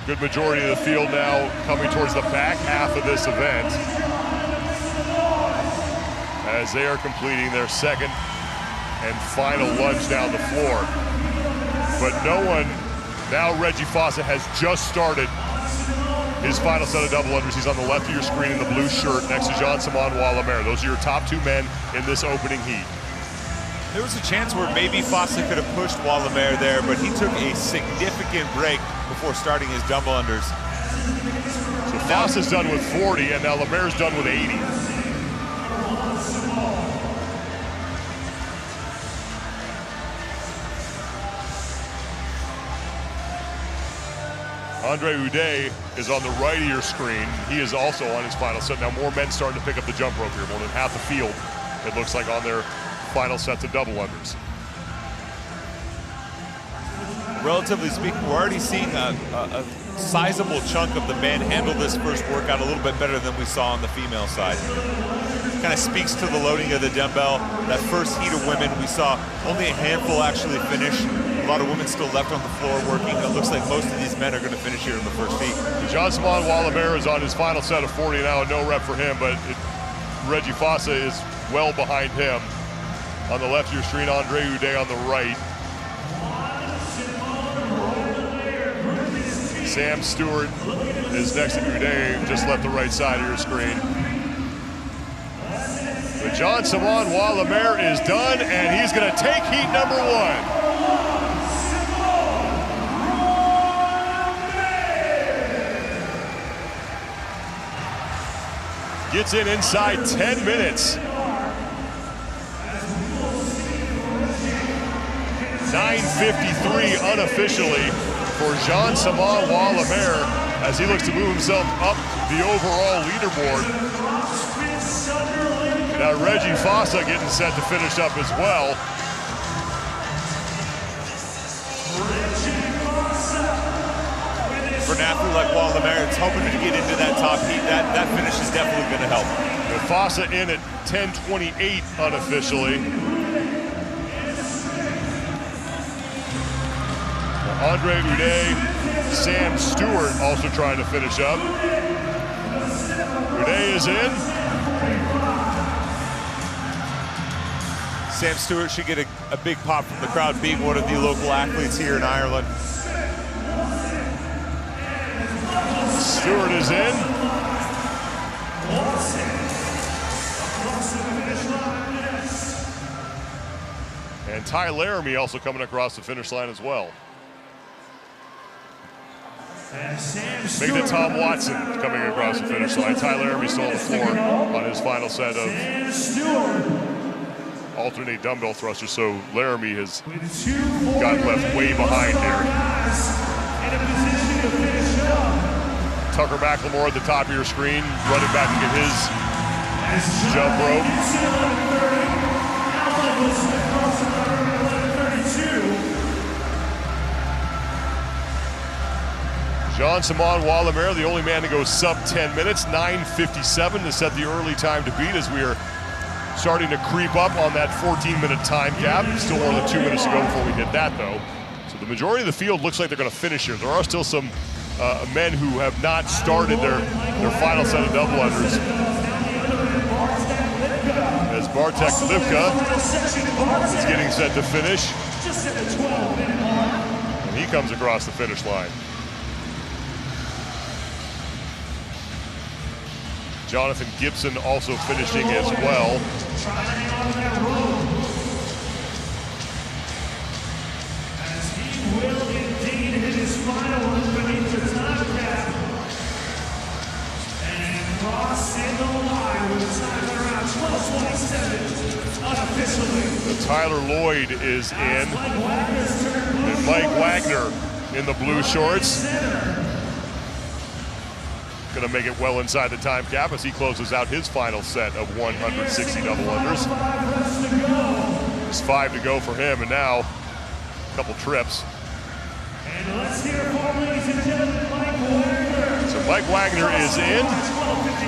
Good majority of the field now coming towards the back half of this event as they are completing their 2nd and final lunge down the floor. But no one, now Reggie Fossa has just started his final set of double unders. He's on the left of your screen in the blue shirt next to Jean-Simon Wallemaire. Those are your top 2 men in this opening heat. There was a chance where maybe Fossa could have pushed Wallemaire there, but he took a significant break before starting his double unders. So Fossa's done with 40, and now Lemaire's done with 80. Andre Uday is on the right of your screen. He is also on his final set. Now more men starting to pick up the jump rope here. More than half the field, it looks like, on their final sets of double unders. Relatively speaking, we're already seeing a sizable chunk of the men handle this first workout a little bit better than we saw on the female side. Kind of speaks to the loading of the dumbbell. That first heat of women, we saw only a handful actually finish. A lot of women still left on the floor working. It looks like most of these men are going to finish here in the first heat. Jean-Simon Wallimer is on his final set of 40 now, no rep for him, but Reggie Fossa is well behind him. On the left of your screen, Andre Uday on the right. Sam Stewart is next to Uday, just left the right side of your screen. But Jean-Simon Wallimer is done, and he's going to take heat number 1. Gets in inside 10 minutes. 9:53 unofficially for Jean-Simon Wallimer as he looks to move himself up the overall leaderboard. Now Reggie Fossa getting set to finish up as well. For an athlete like Wallimer, it's hoping to get into that top heat. That finish is definitely going to help. With Fossa in at 10:28 unofficially. Andre Uday, Sam Stewart also trying to finish up. Uday is in. Sam Stewart should get a big pop from the crowd, being one of the local athletes here in Ireland. Stewart is in. And Ty Laramie also coming across the finish line as well. Making it Tom Watson coming across the finish line. Ty Laramie still on the floor on his final set of alternate dumbbell thrusters, so Laramie has got left way behind here. Tucker Mclemore at the top of your screen, running back to get his jump rope. Jean-Simon Wallimer, the only man to go sub 10 minutes, 9:57 to set the early time to beat as we are starting to creep up on that 14-minute time gap. Still more than 2 minutes to go before we hit that, though. So the majority of the field looks like they're going to finish here. There are still some men who have not started their final set of double unders. As Bartek Lipka is getting set to finish. And he comes across the finish line. Jonathan Gibson also finishing as well. Tyler Lloyd is in. And Mike Wagner in the blue shorts. Going to make it well inside the time cap as he closes out his final set of 160 double unders. Just 5 to go for him, and now a couple trips. And let's hear it for, ladies and gentlemen, Mike Wagner. So Mike Wagner is in,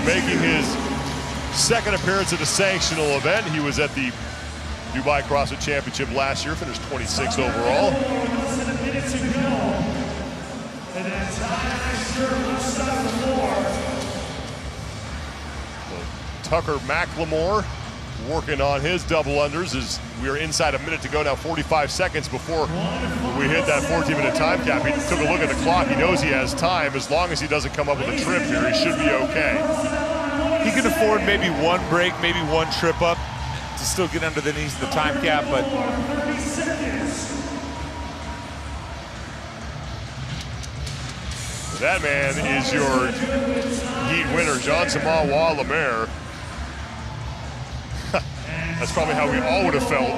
making his second appearance at a sanctional event. He was at the Dubai CrossFit Championship last year, finished 26th overall. Less than a minute to go. And that time sure will stop the floor. Tucker Mclemore working on his double unders as we are inside a minute to go now, 45 seconds before we hit that 14-minute time cap. He took a look at the clock. He knows he has time. As long as he doesn't come up with a trip here, he should be okay. He can afford maybe one break, maybe one trip up to still get underneath the time cap, but That man is your heat winner, Jean-Simon Lemaire. That's probably how we all would have felt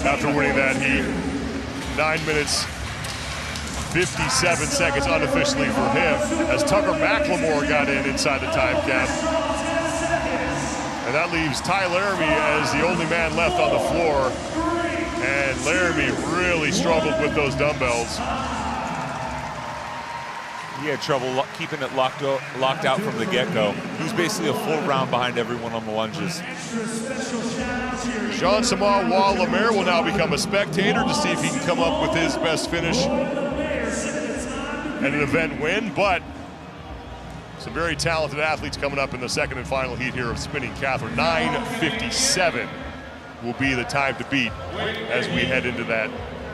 after winning that heat. 9 minutes, 57 seconds unofficially for him as Tucker Mclemore got in inside the time cap. And that leaves Ty Laramie as the only man left on the floor. And Laramie really struggled with those dumbbells. He had trouble keeping it locked out from the get-go. He was basically a full round behind everyone on the lunges. Jean-Simon Lemaire will now become a spectator to see if he can come up with his best finish and an event win, but some very talented athletes coming up in the second and final heat here of spinning Catherine. 9:57 will be the time to beat as we head into that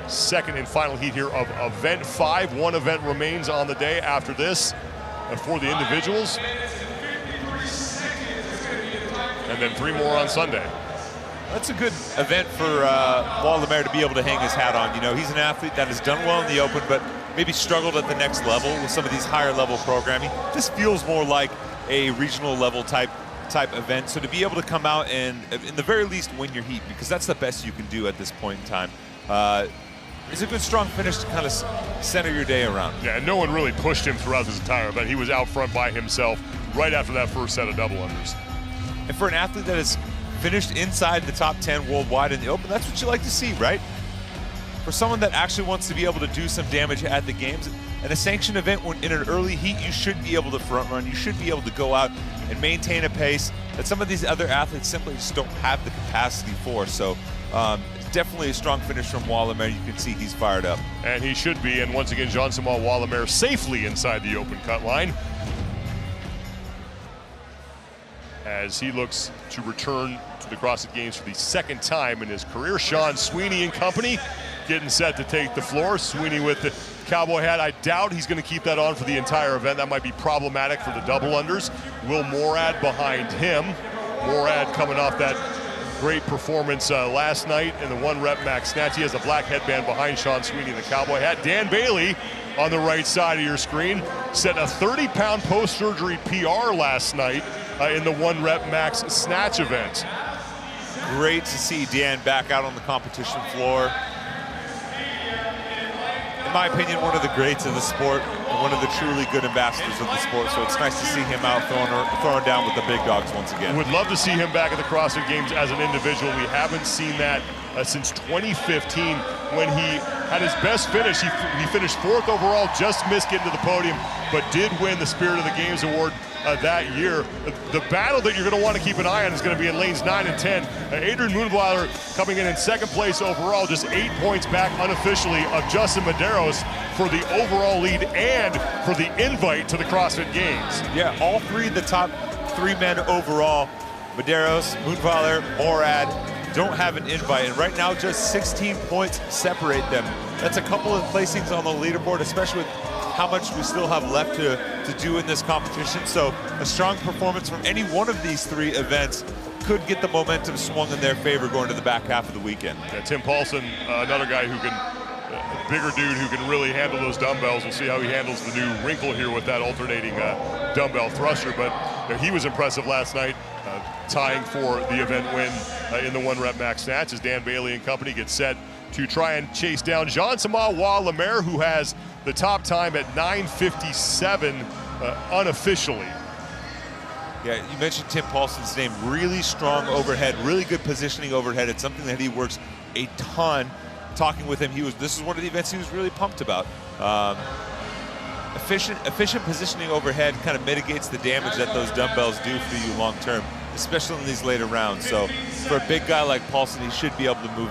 second and final heat here of event 5. One event remains on the day after this for the individuals, and then 3 more on Sunday. That's a good event for Lemaire to be able to hang his hat on. You know, he's an athlete that has done well in the open, but maybe struggled at the next level with some of these higher level programming. This feels more like a regional level type event. So to be able to come out and, in the very least, win your heat, because that's the best you can do at this point in time. It's a good, strong finish to kind of center your day around. Yeah, no one really pushed him throughout this entire event. He was out front by himself right after that first set of double unders. And for an athlete that has finished inside the top 10 worldwide in the open, that's what you like to see, right? For someone that actually wants to be able to do some damage at the games, in a sanctioned event, when in an early heat, you should be able to front run. You should be able to go out and maintain a pace that some of these other athletes simply just don't have the capacity for. So definitely a strong finish from Lemaire. You can see he's fired up. And he should be. And once again, Jean-Simon Lemaire safely inside the open cut line as he looks to return to the CrossFit Games for the second time in his career. Sean Sweeney and company getting set to take the floor. Sweeney with the cowboy hat. I doubt he's going to keep that on for the entire event. That might be problematic for the double unders. Will Morad behind him. Morad coming off that great performance last night in the one rep max snatch. He has a black headband behind Sean Sweeney in the cowboy hat. Dan Bailey on the right side of your screen set a 30-pound post-surgery PR last night in the one rep max snatch event. Great to see Dan back out on the competition floor. In my opinion, one of the greats of the sport, and one of the truly good ambassadors of the sport. So it's nice to see him out throwing down with the big dogs once again. Would love to see him back at the CrossFit Games as an individual. We haven't seen that since 2015 when he had his best finish. He finished 4th overall, just missed getting to the podium, but did win the Spirit of the Games award that year. The battle that you're going to want to keep an eye on is going to be in lanes 9 and 10. Adrian Moonweiler coming in second place overall, just 8 points back unofficially of Justin Medeiros for the overall lead and for the invite to the CrossFit Games. Yeah, all 3 of the top 3 men overall, Medeiros, Moonweiler, Morad, don't have an invite, and right now just 16 points separate them. That's a couple of placings on the leaderboard, especially with how much we still have left to do in this competition. So a strong performance from any one of these 3 events could get the momentum swung in their favor going to the back half of the weekend. Yeah, Tim Paulson, another guy who can, a bigger dude who can really handle those dumbbells. We'll see how he handles the new wrinkle here with that alternating dumbbell thruster, but he was impressive last night, tying for the event win in the one rep max snatch as Dan Bailey and company get set to try and chase down Jean-Simon Lemaire, who has the top time at 9:57 unofficially. Yeah, you mentioned Tim Paulson's name. Really strong overhead, really good positioning overhead. It's something that he works a ton. Talking with him, this is one of the events he was really pumped about. Efficient positioning overhead kind of mitigates the damage that those dumbbells do for you long term, especially in these later rounds. So for a big guy like Paulson, he should be able to move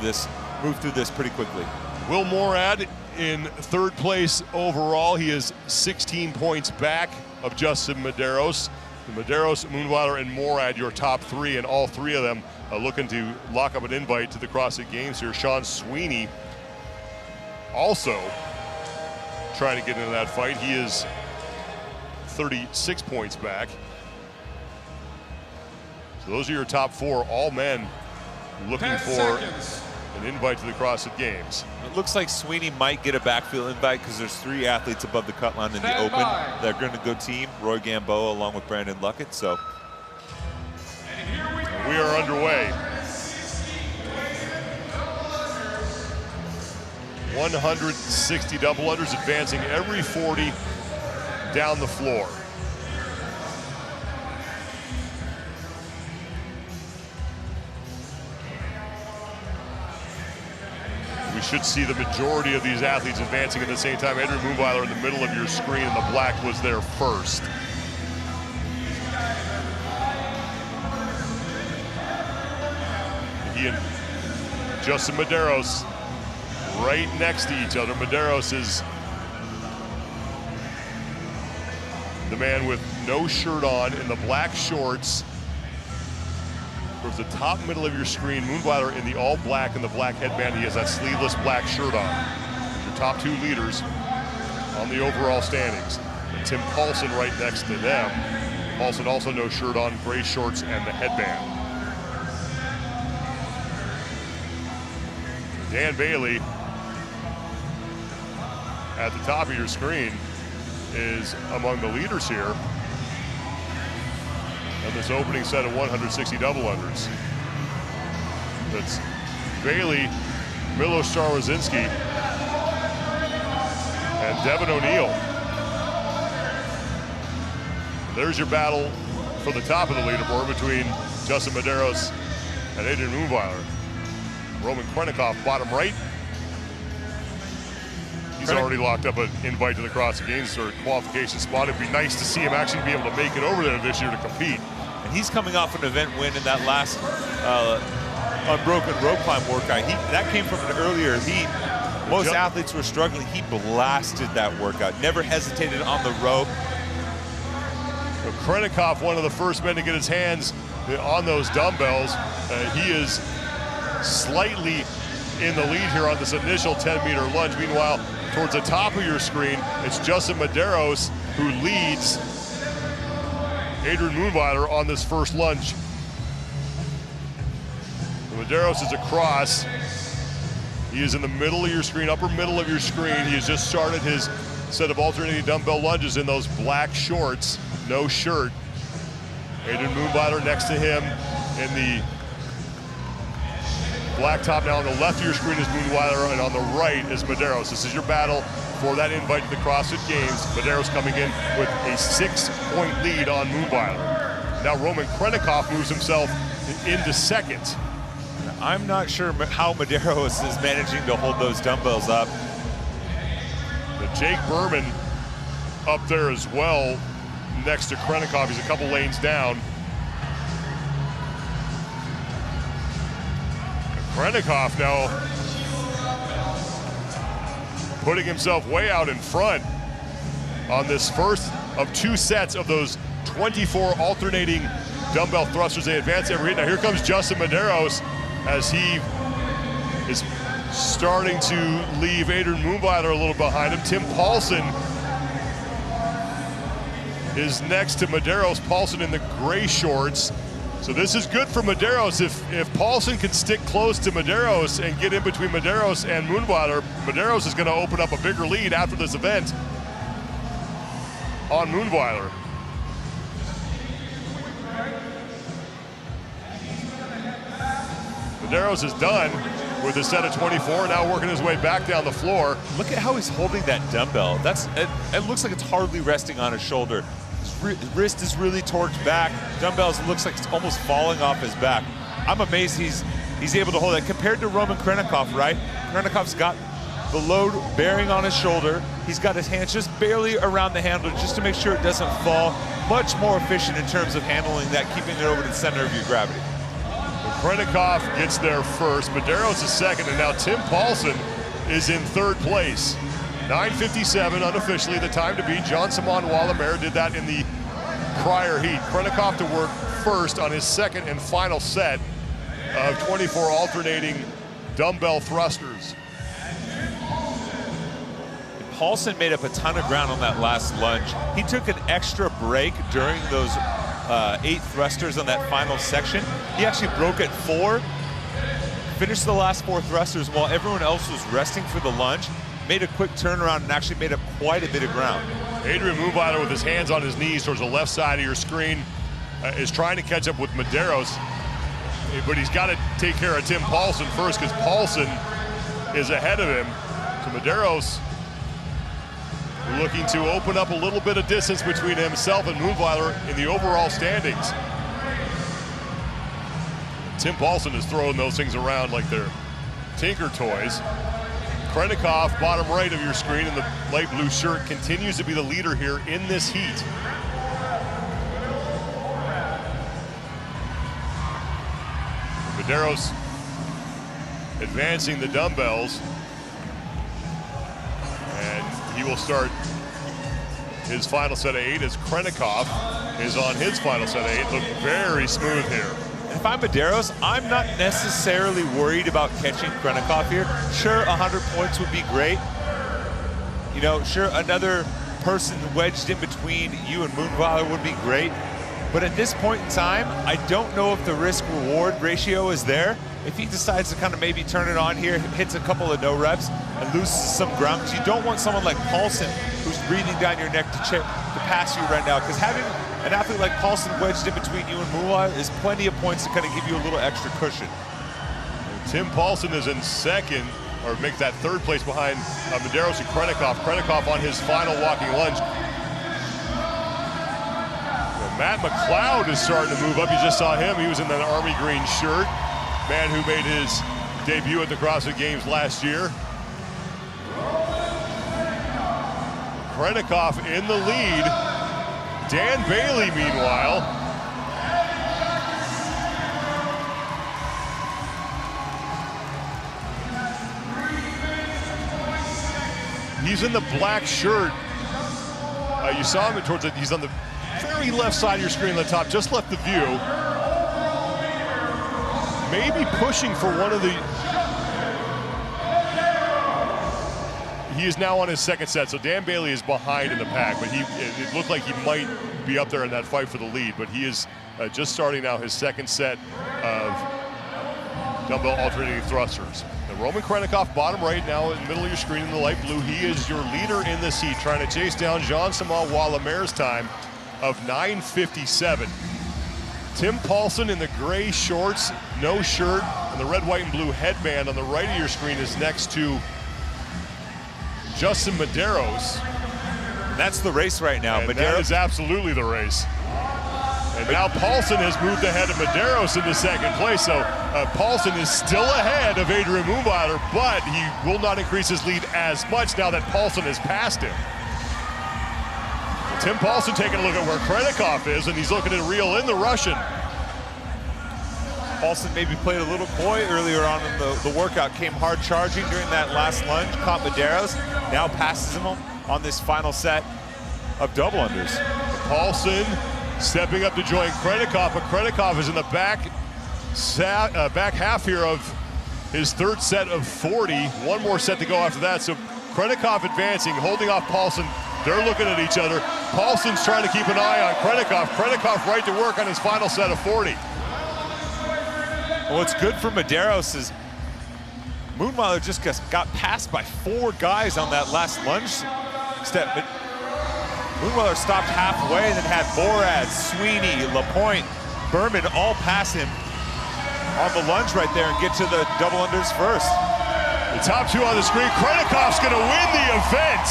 through this pretty quickly. Will Morad in 3rd place overall. He is 16 points back of Justin Medeiros. Medeiros, Moonweiler, and Morad, your top 3, and all 3 of them looking to lock up an invite to the CrossFit Games here. Sean Sweeney also trying to get into that fight. He is 36 points back. So those are your top 4, all men looking for an invite to the CrossFit Games. It looks like Sweeney might get a backfield invite because there's 3 athletes above the cut line in the open. They're going to go team. Roy Gamboa along with Brandon Luckett. So we are underway. 160 double unders, advancing every 40 down the floor. We should see the majority of these athletes advancing at the same time. Adrian Moonweiler in the middle of your screen, and the black was there first. He and Justin Medeiros right next to each other. Medeiros is the man with no shirt on in the black shorts. Towards the top middle of your screen, Moonweiler in the all black and the black headband. He has that sleeveless black shirt on. Your top 2 leaders on the overall standings. And Tim Paulson right next to them. Paulson also no shirt on, gray shorts and the headband. Dan Bailey at the top of your screen is among the leaders here on this opening set of 160 double unders. That's Bailey, Milos Starozinski, and Devin O'Neill. There's your battle for the top of the leaderboard between Justin Medeiros and Adrian Moonweiler. Roman Krennikov, bottom right. He's already locked up an invite to the CrossFit Games or qualification spot. It'd be nice to see him actually be able to make it over there this year to compete. And he's coming off an event win in that last unbroken rope climb workout. That came from an earlier heat. Most athletes were struggling. He blasted that workout. Never hesitated on the rope. So Krennikov, one of the first men to get his hands on those dumbbells. He is slightly in the lead here on this initial 10-meter lunge. Meanwhile, towards the top of your screen, it's Justin Medeiros who leads Adrian Moonweiler on this first lunge. So Medeiros is across. He is in the middle of your screen, upper middle of your screen. He has just started his set of alternating dumbbell lunges in those black shorts, no shirt. Adrian Moonweiler next to him in the black top. Now on the left of your screen is Moonweiler, and on the right is Medeiros. This is your battle for that invite to the CrossFit Games. Medeiros coming in with a 6-point lead on Moonweiler. Now Roman Krennikov moves himself into second. I'm not sure how Medeiros is managing to hold those dumbbells up. Jake Berman up there as well next to Krennikov. He's a couple lanes down. Krennikov now putting himself way out in front on this first of 2 sets of those 24 alternating dumbbell thrusters. They advance every hit. Now here comes Justin Medeiros as he is starting to leave Adrian Moonweiler a little behind him. Tim Paulson is next to Medeiros. Paulson in the gray shorts. So this is good for Medeiros. If Paulson can stick close to Medeiros and get in between Medeiros and Moonweiler, Medeiros is going to open up a bigger lead after this event on Moonweiler. Medeiros is done with a set of 24, now working his way back down the floor. Look at how he's holding that dumbbell. It looks like it's hardly resting on his shoulder. His wrist is really torqued back. Dumbbells looks like it's almost falling off his back. I'm amazed he's able to hold that compared to Roman Krennikov, right? Krennikov's got the load bearing on his shoulder. He's got his hands just barely around the handle just to make sure it doesn't fall. Much more efficient in terms of handling that, keeping it over to the center of your gravity. Krennikov gets there first, Medeiros is second, and now Tim Paulson is in third place. 9:57 unofficially the time to beat. John Simon Wallamare did that in the prior heat. Krennikov to work first on his second and final set of 24 alternating dumbbell thrusters. Paulson made up a ton of ground on that last lunge. He took an extra break during those 8 thrusters on that final section. He actually broke at 4 finished the last 4 thrusters while everyone else was resting for the lunge, made a quick turnaround and actually made up quite a bit of ground. Adrian Moonweiler with his hands on his knees towards the left side of your screen is trying to catch up with Medeiros, but he's got to take care of Tim Paulson first because Paulson is ahead of him. So Medeiros looking to open up a little bit of distance between himself and Moonweiler in the overall standings. Tim Paulson is throwing those things around like they're Tinker toys. Krennikov, bottom right of your screen in the light blue shirt, continues to be the leader here in this heat. Medeiros advancing the dumbbells, and he will start his final set of 8 as Krennikov is on his final set of 8. Look very smooth here. If I'm Medeiros, I'm not necessarily worried about catching Krennikov here. Sure, 100 points would be great. You know, sure, another person wedged in between you and Moonweiler would be great. But at this point in time, I don't know if the risk-reward ratio is there. If he decides to kind of maybe turn it on here, hits a couple of no reps, and loses some ground, because you don't want someone like Paulson who's breathing down your neck to pass you right now. Because having an athlete like Paulson wedged in between you and Moonweiler is plenty of points to kind of give you a little extra cushion. Tim Paulson is in second, or makes that third place behind Medeiros and Krennikov. Krennikov on his final walking lunge. Matt McLeod is starting to move up. You just saw him. He was in that army green shirt. Man who made his debut at the CrossFit Games last year. Krennikov in the lead. Dan Bailey, meanwhile, he's in the black shirt. You saw him towards it. He's on the very left side of your screen on the top, just left the view. Maybe pushing for one of the... He is now on his second set, so Dan Bailey is behind in the pack, but it looked like he might be up there in that fight for the lead, but he is just starting now his second set of dumbbell alternating thrusters. And Roman Krennikov, bottom right now in the middle of your screen in the light blue, he is your leader in this heat, trying to chase down Jean-Simon Wallemaire's time of 9:57. Tim Paulson in the gray shorts, no shirt, and the red, white, and blue headband on the right of your screen is next to Justin Medeiros. That's the race right now. And that is absolutely the race. And now Paulson has moved ahead of Medeiros into second place, so Paulson is still ahead of Adrian Moonweiler, but he will not increase his lead as much now that Paulson has passed him. Tim Paulson taking a look at where Krennikov is, and he's looking to reel in the Russian. Paulson maybe played a little coy earlier on in the workout, came hard charging during that last lunge, caught Medeiros, now passes him on this final set of double unders. Paulson stepping up to join Krennikov, but Krennikov is in the back half here of his third set of 40. One more set to go after that, so Krennikov advancing, holding off Paulson. They're looking at each other. Paulson's trying to keep an eye on Krennikov. Krennikov right to work on his final set of 40. Well, what's good for Medeiros is Moonweiler just got passed by 4 guys on that last lunge step. But Moonweiler stopped halfway and then had Borad, Sweeney, Lapointe, Berman all pass him on the lunge right there and get to the double unders first. The top 2 on the screen. Krennikov's going to win the event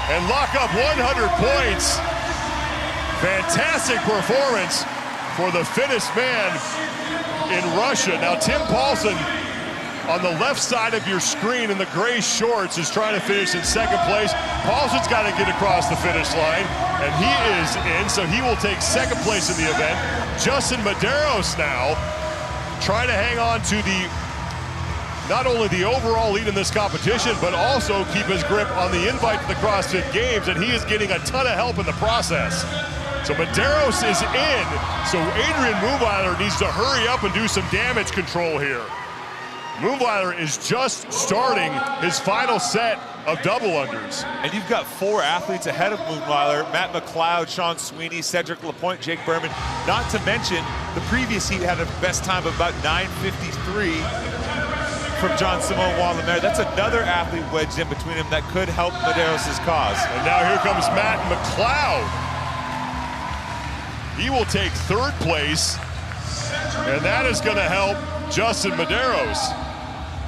and lock up 100 points. Fantastic performance for the fittest man in Russia. Now Tim Paulson on the left side of your screen in the gray shorts is trying to finish in second place. Paulson's got to get across the finish line, and he is in, so he will take second place in the event. Justin Medeiros now trying to hang on to not only the overall lead in this competition, but also keep his grip on the invite to the CrossFit Games, and he is getting a ton of help in the process. So Medeiros is in, so Adrian Moonweiler needs to hurry up and do some damage control here. Moonweiler is just starting his final set of double unders. And you've got 4 athletes ahead of Moonweiler: Matt McLeod, Sean Sweeney, Cedric Lapointe, Jake Berman. Not to mention, the previous heat had a best time of about 9:53. from John Simone Wallemare. That's another athlete wedged in between them that could help Medeiros' cause. And now here comes Matt McLeod. He will take third place, and that is going to help Justin Medeiros.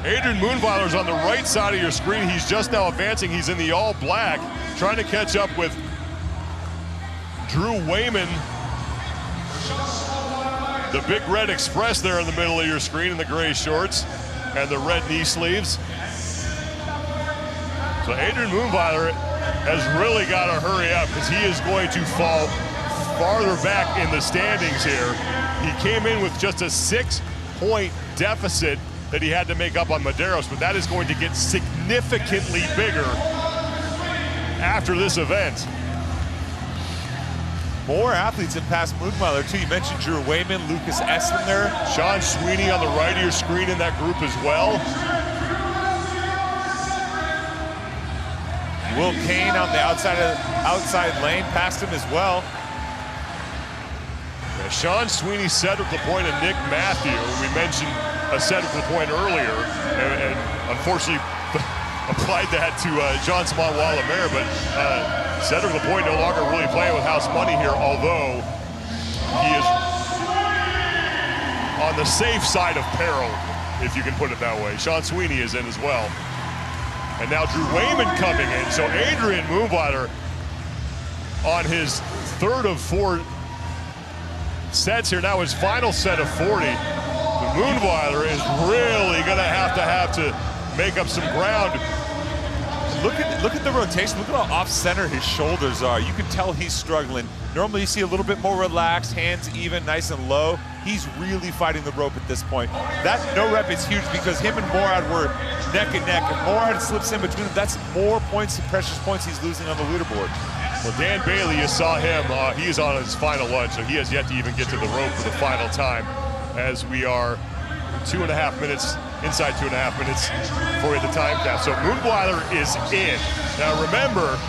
Adrian Moonweiler's on the right side of your screen. He's just now advancing. He's in the all black, trying to catch up with Drew Wayman. The big red express there in the middle of your screen in the gray shorts and the red knee sleeves. So Adrian Moonweiler has really got to hurry up because he is going to fall farther back in the standings here. He came in with just a 6-point deficit that he had to make up on Medeiros, but that is going to get significantly bigger after this event. More athletes have passed Moonweiler too. You mentioned Drew Wayman, Lucas Esslinger. Sean Sweeney on the right of your screen in that group as well. Will Kane on the outside lane passed him as well. Yeah, Sean Sweeney, Cedric Lapointe, and Nick Matthew. We mentioned Cedric Lapointe earlier, and unfortunately applied that to John Simone Wallemare, but Cedric Lapointe no longer really playing with house money here, although he is on the safe side of peril, if you can put it that way. Sean Sweeney is in as well. And now Drew Wayman coming in. So Adrian Moonweiler on his third of 4 sets here, now his final set of 40. The Moonweiler is really gonna have to make up some ground. Look at the rotation. Look at how off-center his shoulders are. You can tell he's struggling. Normally you see a little bit more relaxed, hands even, nice and low. He's really fighting the rope at this point. That no rep is huge because him and Morad were neck and neck. If Morad slips in between them, that's more points, precious points he's losing on the leaderboard. Well, Dan Bailey, you saw him. He is on his final lunge, so he has yet to even get to the rope for the final time, as we are 2.5 minutes, inside 2.5 minutes before we hit the time cap. So Moonweiler is in. Now remember,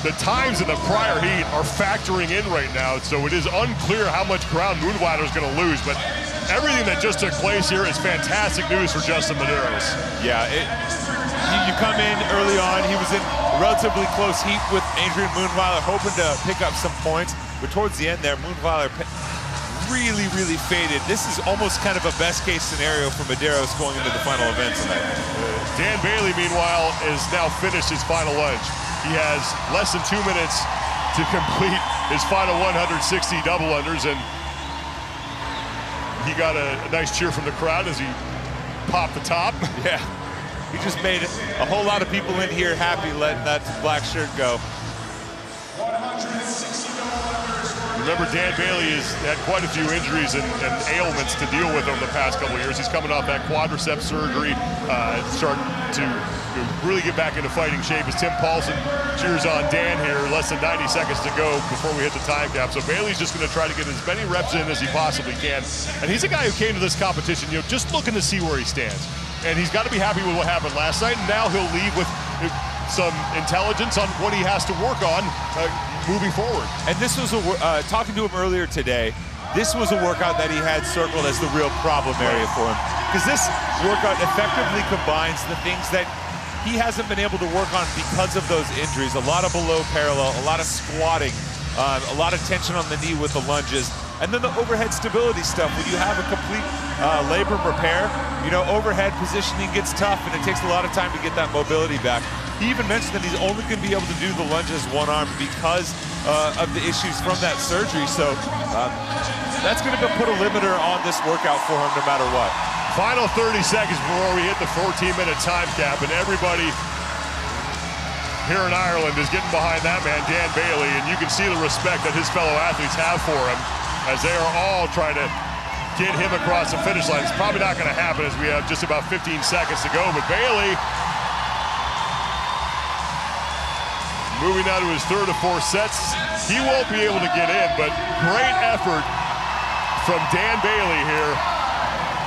the times in the prior heat are factoring in right now, so it is unclear how much ground Moonweiler is going to lose, but everything that just took place here is fantastic news for Justin Medeiros. Yeah, you come in early on, he was in a relatively close heat with Adrian Moonweiler, hoping to pick up some points, but towards the end there, Moonweiler really faded. This is almost kind of a best-case scenario for Medeiros going into the final event tonight. Dan Bailey, meanwhile, is now finished his final lunge. He has less than 2 minutes to complete his final 160 double unders, and he got a nice cheer from the crowd as he popped the top. Yeah, he just made a whole lot of people in here happy letting that black shirt go. Remember, Dan Bailey has had quite a few injuries and ailments to deal with over the past couple of years. He's coming off that quadriceps surgery, starting to really get back into fighting shape as Tim Paulson cheers on Dan here. Less than 90 seconds to go before we hit the time cap. So Bailey's just going to try to get as many reps in as he possibly can. And he's a guy who came to this competition, just looking to see where he stands. And he's got to be happy with what happened last night. And now he'll leave with some intelligence on what he has to work on moving forward. And this was talking to him earlier today, this was a workout that he had circled as the real problem area for him. Because this workout effectively combines the things that he hasn't been able to work on because of those injuries. A lot of below parallel, a lot of squatting, a lot of tension on the knee with the lunges, and then the overhead stability stuff. When you have a complete labrum repair, overhead positioning gets tough and it takes a lot of time to get that mobility back. He even mentioned that he's only going to be able to do the lunges one arm because of the issues from that surgery. So that's going to put a limiter on this workout for him no matter what. Final 30 seconds before we hit the 14-minute time cap, and everybody here in Ireland is getting behind that man, Dan Bailey, and you can see the respect that his fellow athletes have for him as they are all trying to get him across the finish line. It's probably not going to happen as we have just about 15 seconds to go, but Bailey moving now to his third of 4 sets. He won't be able to get in, but great effort from Dan Bailey here,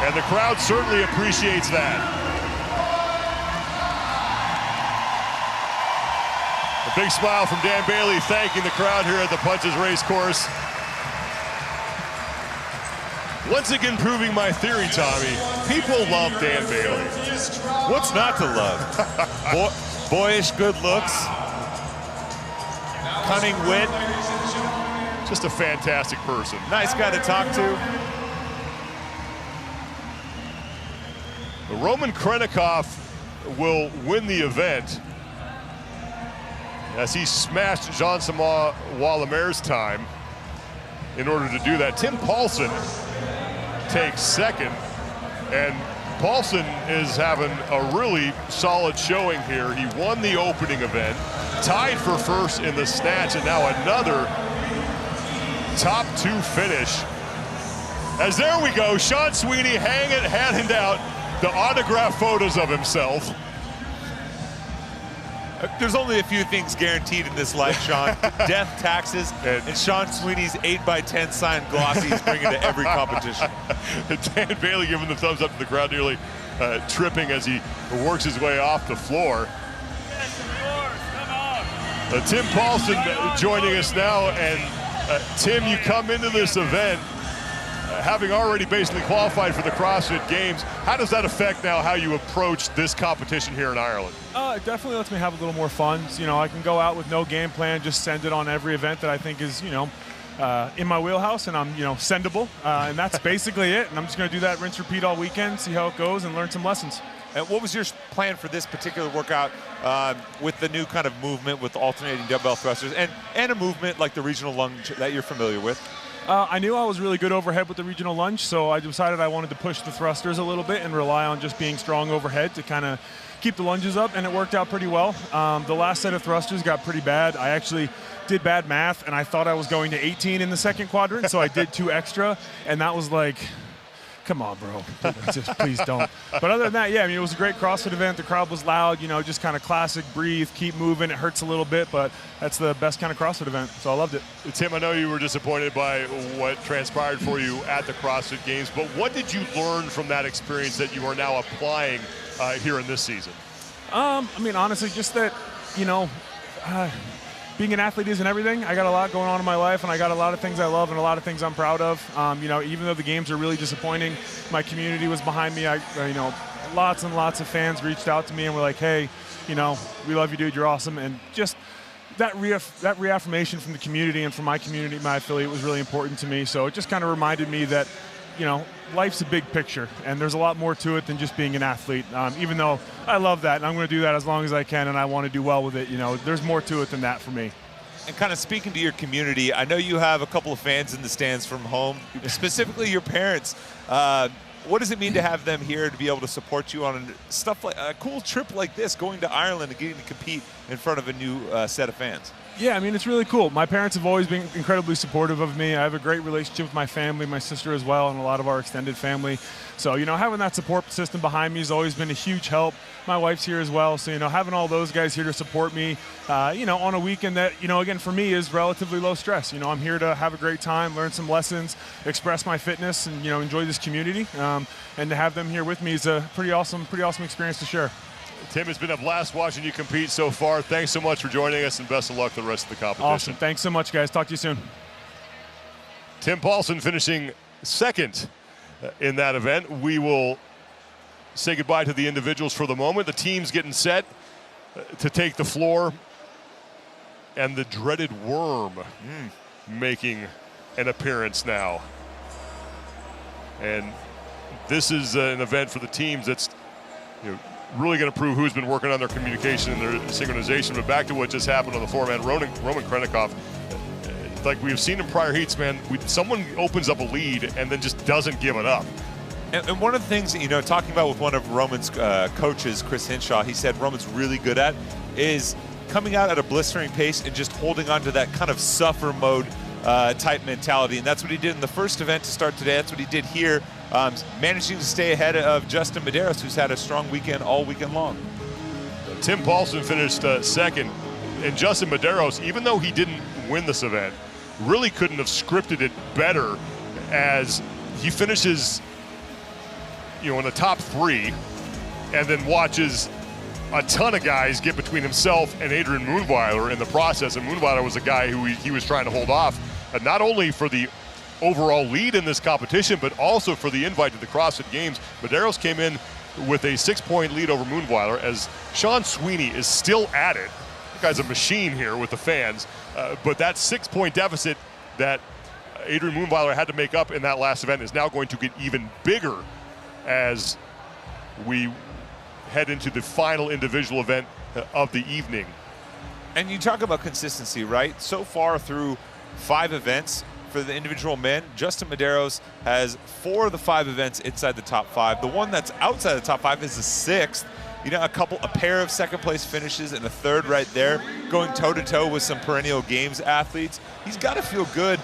and the crowd certainly appreciates that. A big smile from Dan Bailey thanking the crowd here at the Punches Race Course. Once again proving my theory, Tommy. People love Dan Bailey. What's not to love? Boyish good looks, cunning wit. Just a fantastic person. Nice guy to talk to. Roman Krennikov will win the event as he smashed Jean-Simon Wallemer's time in order to do that. Tim Paulson takes second, and Paulson is having a really solid showing here. He won the opening event, tied for first in the snatch, and now another top 2 finish. As there we go, Sean Sweeney handing out the autograph photos of himself. There's only a few things guaranteed in this life, Sean. Death, taxes, and Sean Sweeney's 8x10 signed glossies bring it to every competition. Dan Bailey giving the thumbs up to the crowd, nearly tripping as he works his way off the floor. Tim Paulson joining us now, and Tim, you come into this event having already basically qualified for the CrossFit Games. How does that affect now how you approach this competition here in Ireland? It definitely lets me have a little more fun. You know, I can go out with no game plan, just send it on every event that I think is, you know, in my wheelhouse, and I'm, you know, sendable. And that's basically it. And I'm just going to do that, rinse, repeat all weekend, see how it goes, and learn some lessons. And what was your plan for this particular workout with the new kind of movement with alternating dumbbell thrusters and a movement like the regional lunge that you're familiar with? I knew I was really good overhead with the regional lunge, so I decided I wanted to push the thrusters a little bit and rely on just being strong overhead to kind of keep the lunges up, and it worked out pretty well. The last set of thrusters got pretty bad. I actually did bad math, and I thought I was going to 18 in the second quadrant, so I did 2 extra, and that was like, come on, bro. Just please don't. But other than that, yeah, I mean, it was a great CrossFit event. The crowd was loud, you know, just kind of classic breathe, keep moving. It hurts a little bit, but that's the best kind of CrossFit event, so I loved it. Tim, I know you were disappointed by what transpired for you at the CrossFit Games, but what did you learn from that experience that you are now applying here in this season? I mean, honestly, just that, you know, being an athlete isn't everything. I got a lot going on in my life, and I got a lot of things I love and a lot of things I'm proud of. You know, even though the games are really disappointing, my community was behind me. You know, lots and lots of fans reached out to me and were like, hey, you know, we love you, dude. You're awesome. And just that reaffirmation from the community and from my community, my affiliate, was really important to me. So it just kind of reminded me that, you know, life's a big picture, and there's a lot more to it than just being an athlete. Even though I love that, and I'm going to do that as long as I can, and I want to do well with it, you know, there's more to it than that for me. And kind of speaking to your community, I know you have a couple of fans in the stands from home, specifically your parents. What does it mean to have them here to be able to support you on stuff like a cool trip like this, going to Ireland and getting to compete in front of a new set of fans? Yeah, I mean, it's really cool. My parents have always been incredibly supportive of me. I have a great relationship with my family, my sister as well, and a lot of our extended family. So, you know, having that support system behind me has always been a huge help. My wife's here as well. So, you know, having all those guys here to support me, you know, on a weekend that, you know, again, for me is relatively low stress. You know, I'm here to have a great time, learn some lessons, express my fitness, and, you know, enjoy this community. And to have them here with me is a pretty awesome experience to share. Tim, it's been a blast watching you compete so far. Thanks so much for joining us, and best of luck for the rest of the competition. Awesome. Thanks so much, guys. Talk to you soon. Tim Paulson finishing second in that event. We will say goodbye to the individuals for the moment. The team's getting set to take the floor, and the dreaded worm making an appearance now. And this is an event for the teams that's, you know, really going to prove who's been working on their communication and their synchronization. But back to what just happened on the floor, man. Roman Krennikov, like we've seen in prior heats, man, someone opens up a lead and then just doesn't give it up. And one of the things, you know, talking about with one of Roman's coaches, Chris Hinshaw, he said Roman's really good at is coming out at a blistering pace and just holding on to that kind of suffer mode type mentality. And that's what he did in the first event to start today. That's what he did here, managing to stay ahead of Justin Medeiros, who's had a strong weekend all weekend long. Tim Paulson finished second, and Justin Medeiros, even though he didn't win this event, really couldn't have scripted it better, as he finishes, you know, in the top 3 and then watches a ton of guys get between himself and Adrian Moonweiler in the process. And Moonweiler was a guy who he was trying to hold off, not only for the overall lead in this competition, but also for the invite to the CrossFit Games. Medeiros came in with a 6-point lead over Moonweiler as Sean Sweeney is still at it. The guy's a machine here with the fans, but that 6-point deficit that Adrian Moonweiler had to make up in that last event is now going to get even bigger as we head into the final individual event of the evening. And you talk about consistency, right? So far through 5 events for the individual men, Justin Medeiros has 4 of the 5 events inside the top 5. The one that's outside the top 5 is the 6th. You know, a pair of second place finishes and a 3rd right there, going toe-to-toe with some perennial games athletes. He's got to feel good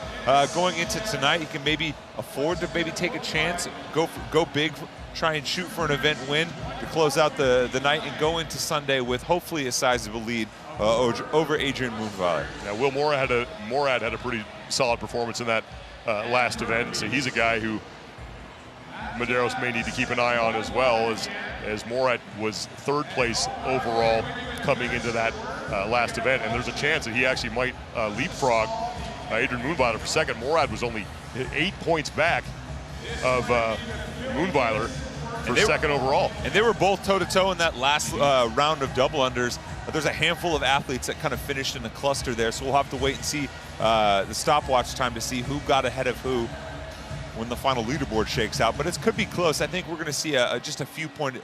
going into tonight. He can maybe afford to maybe take a chance, go big, try and shoot for an event win to close out the night and go into Sunday with hopefully a sizable lead over Adrian Moonweiler. Now, Will Morad had a pretty solid performance in that last event, so he's a guy who Medeiros may need to keep an eye on as well, as Morad was 3rd place overall coming into that last event, and there's a chance that he actually might leapfrog Adrian Moonweiler for 2nd. Morad was only 8 points back of Moonweiler for 2nd overall. And they were both toe-to-toe in that last round of double unders. There's a handful of athletes that kind of finished in a cluster there, so we'll have to wait and see the stopwatch time to see who got ahead of who when the final leaderboard shakes out. But it could be close. I think we're going to see just a few point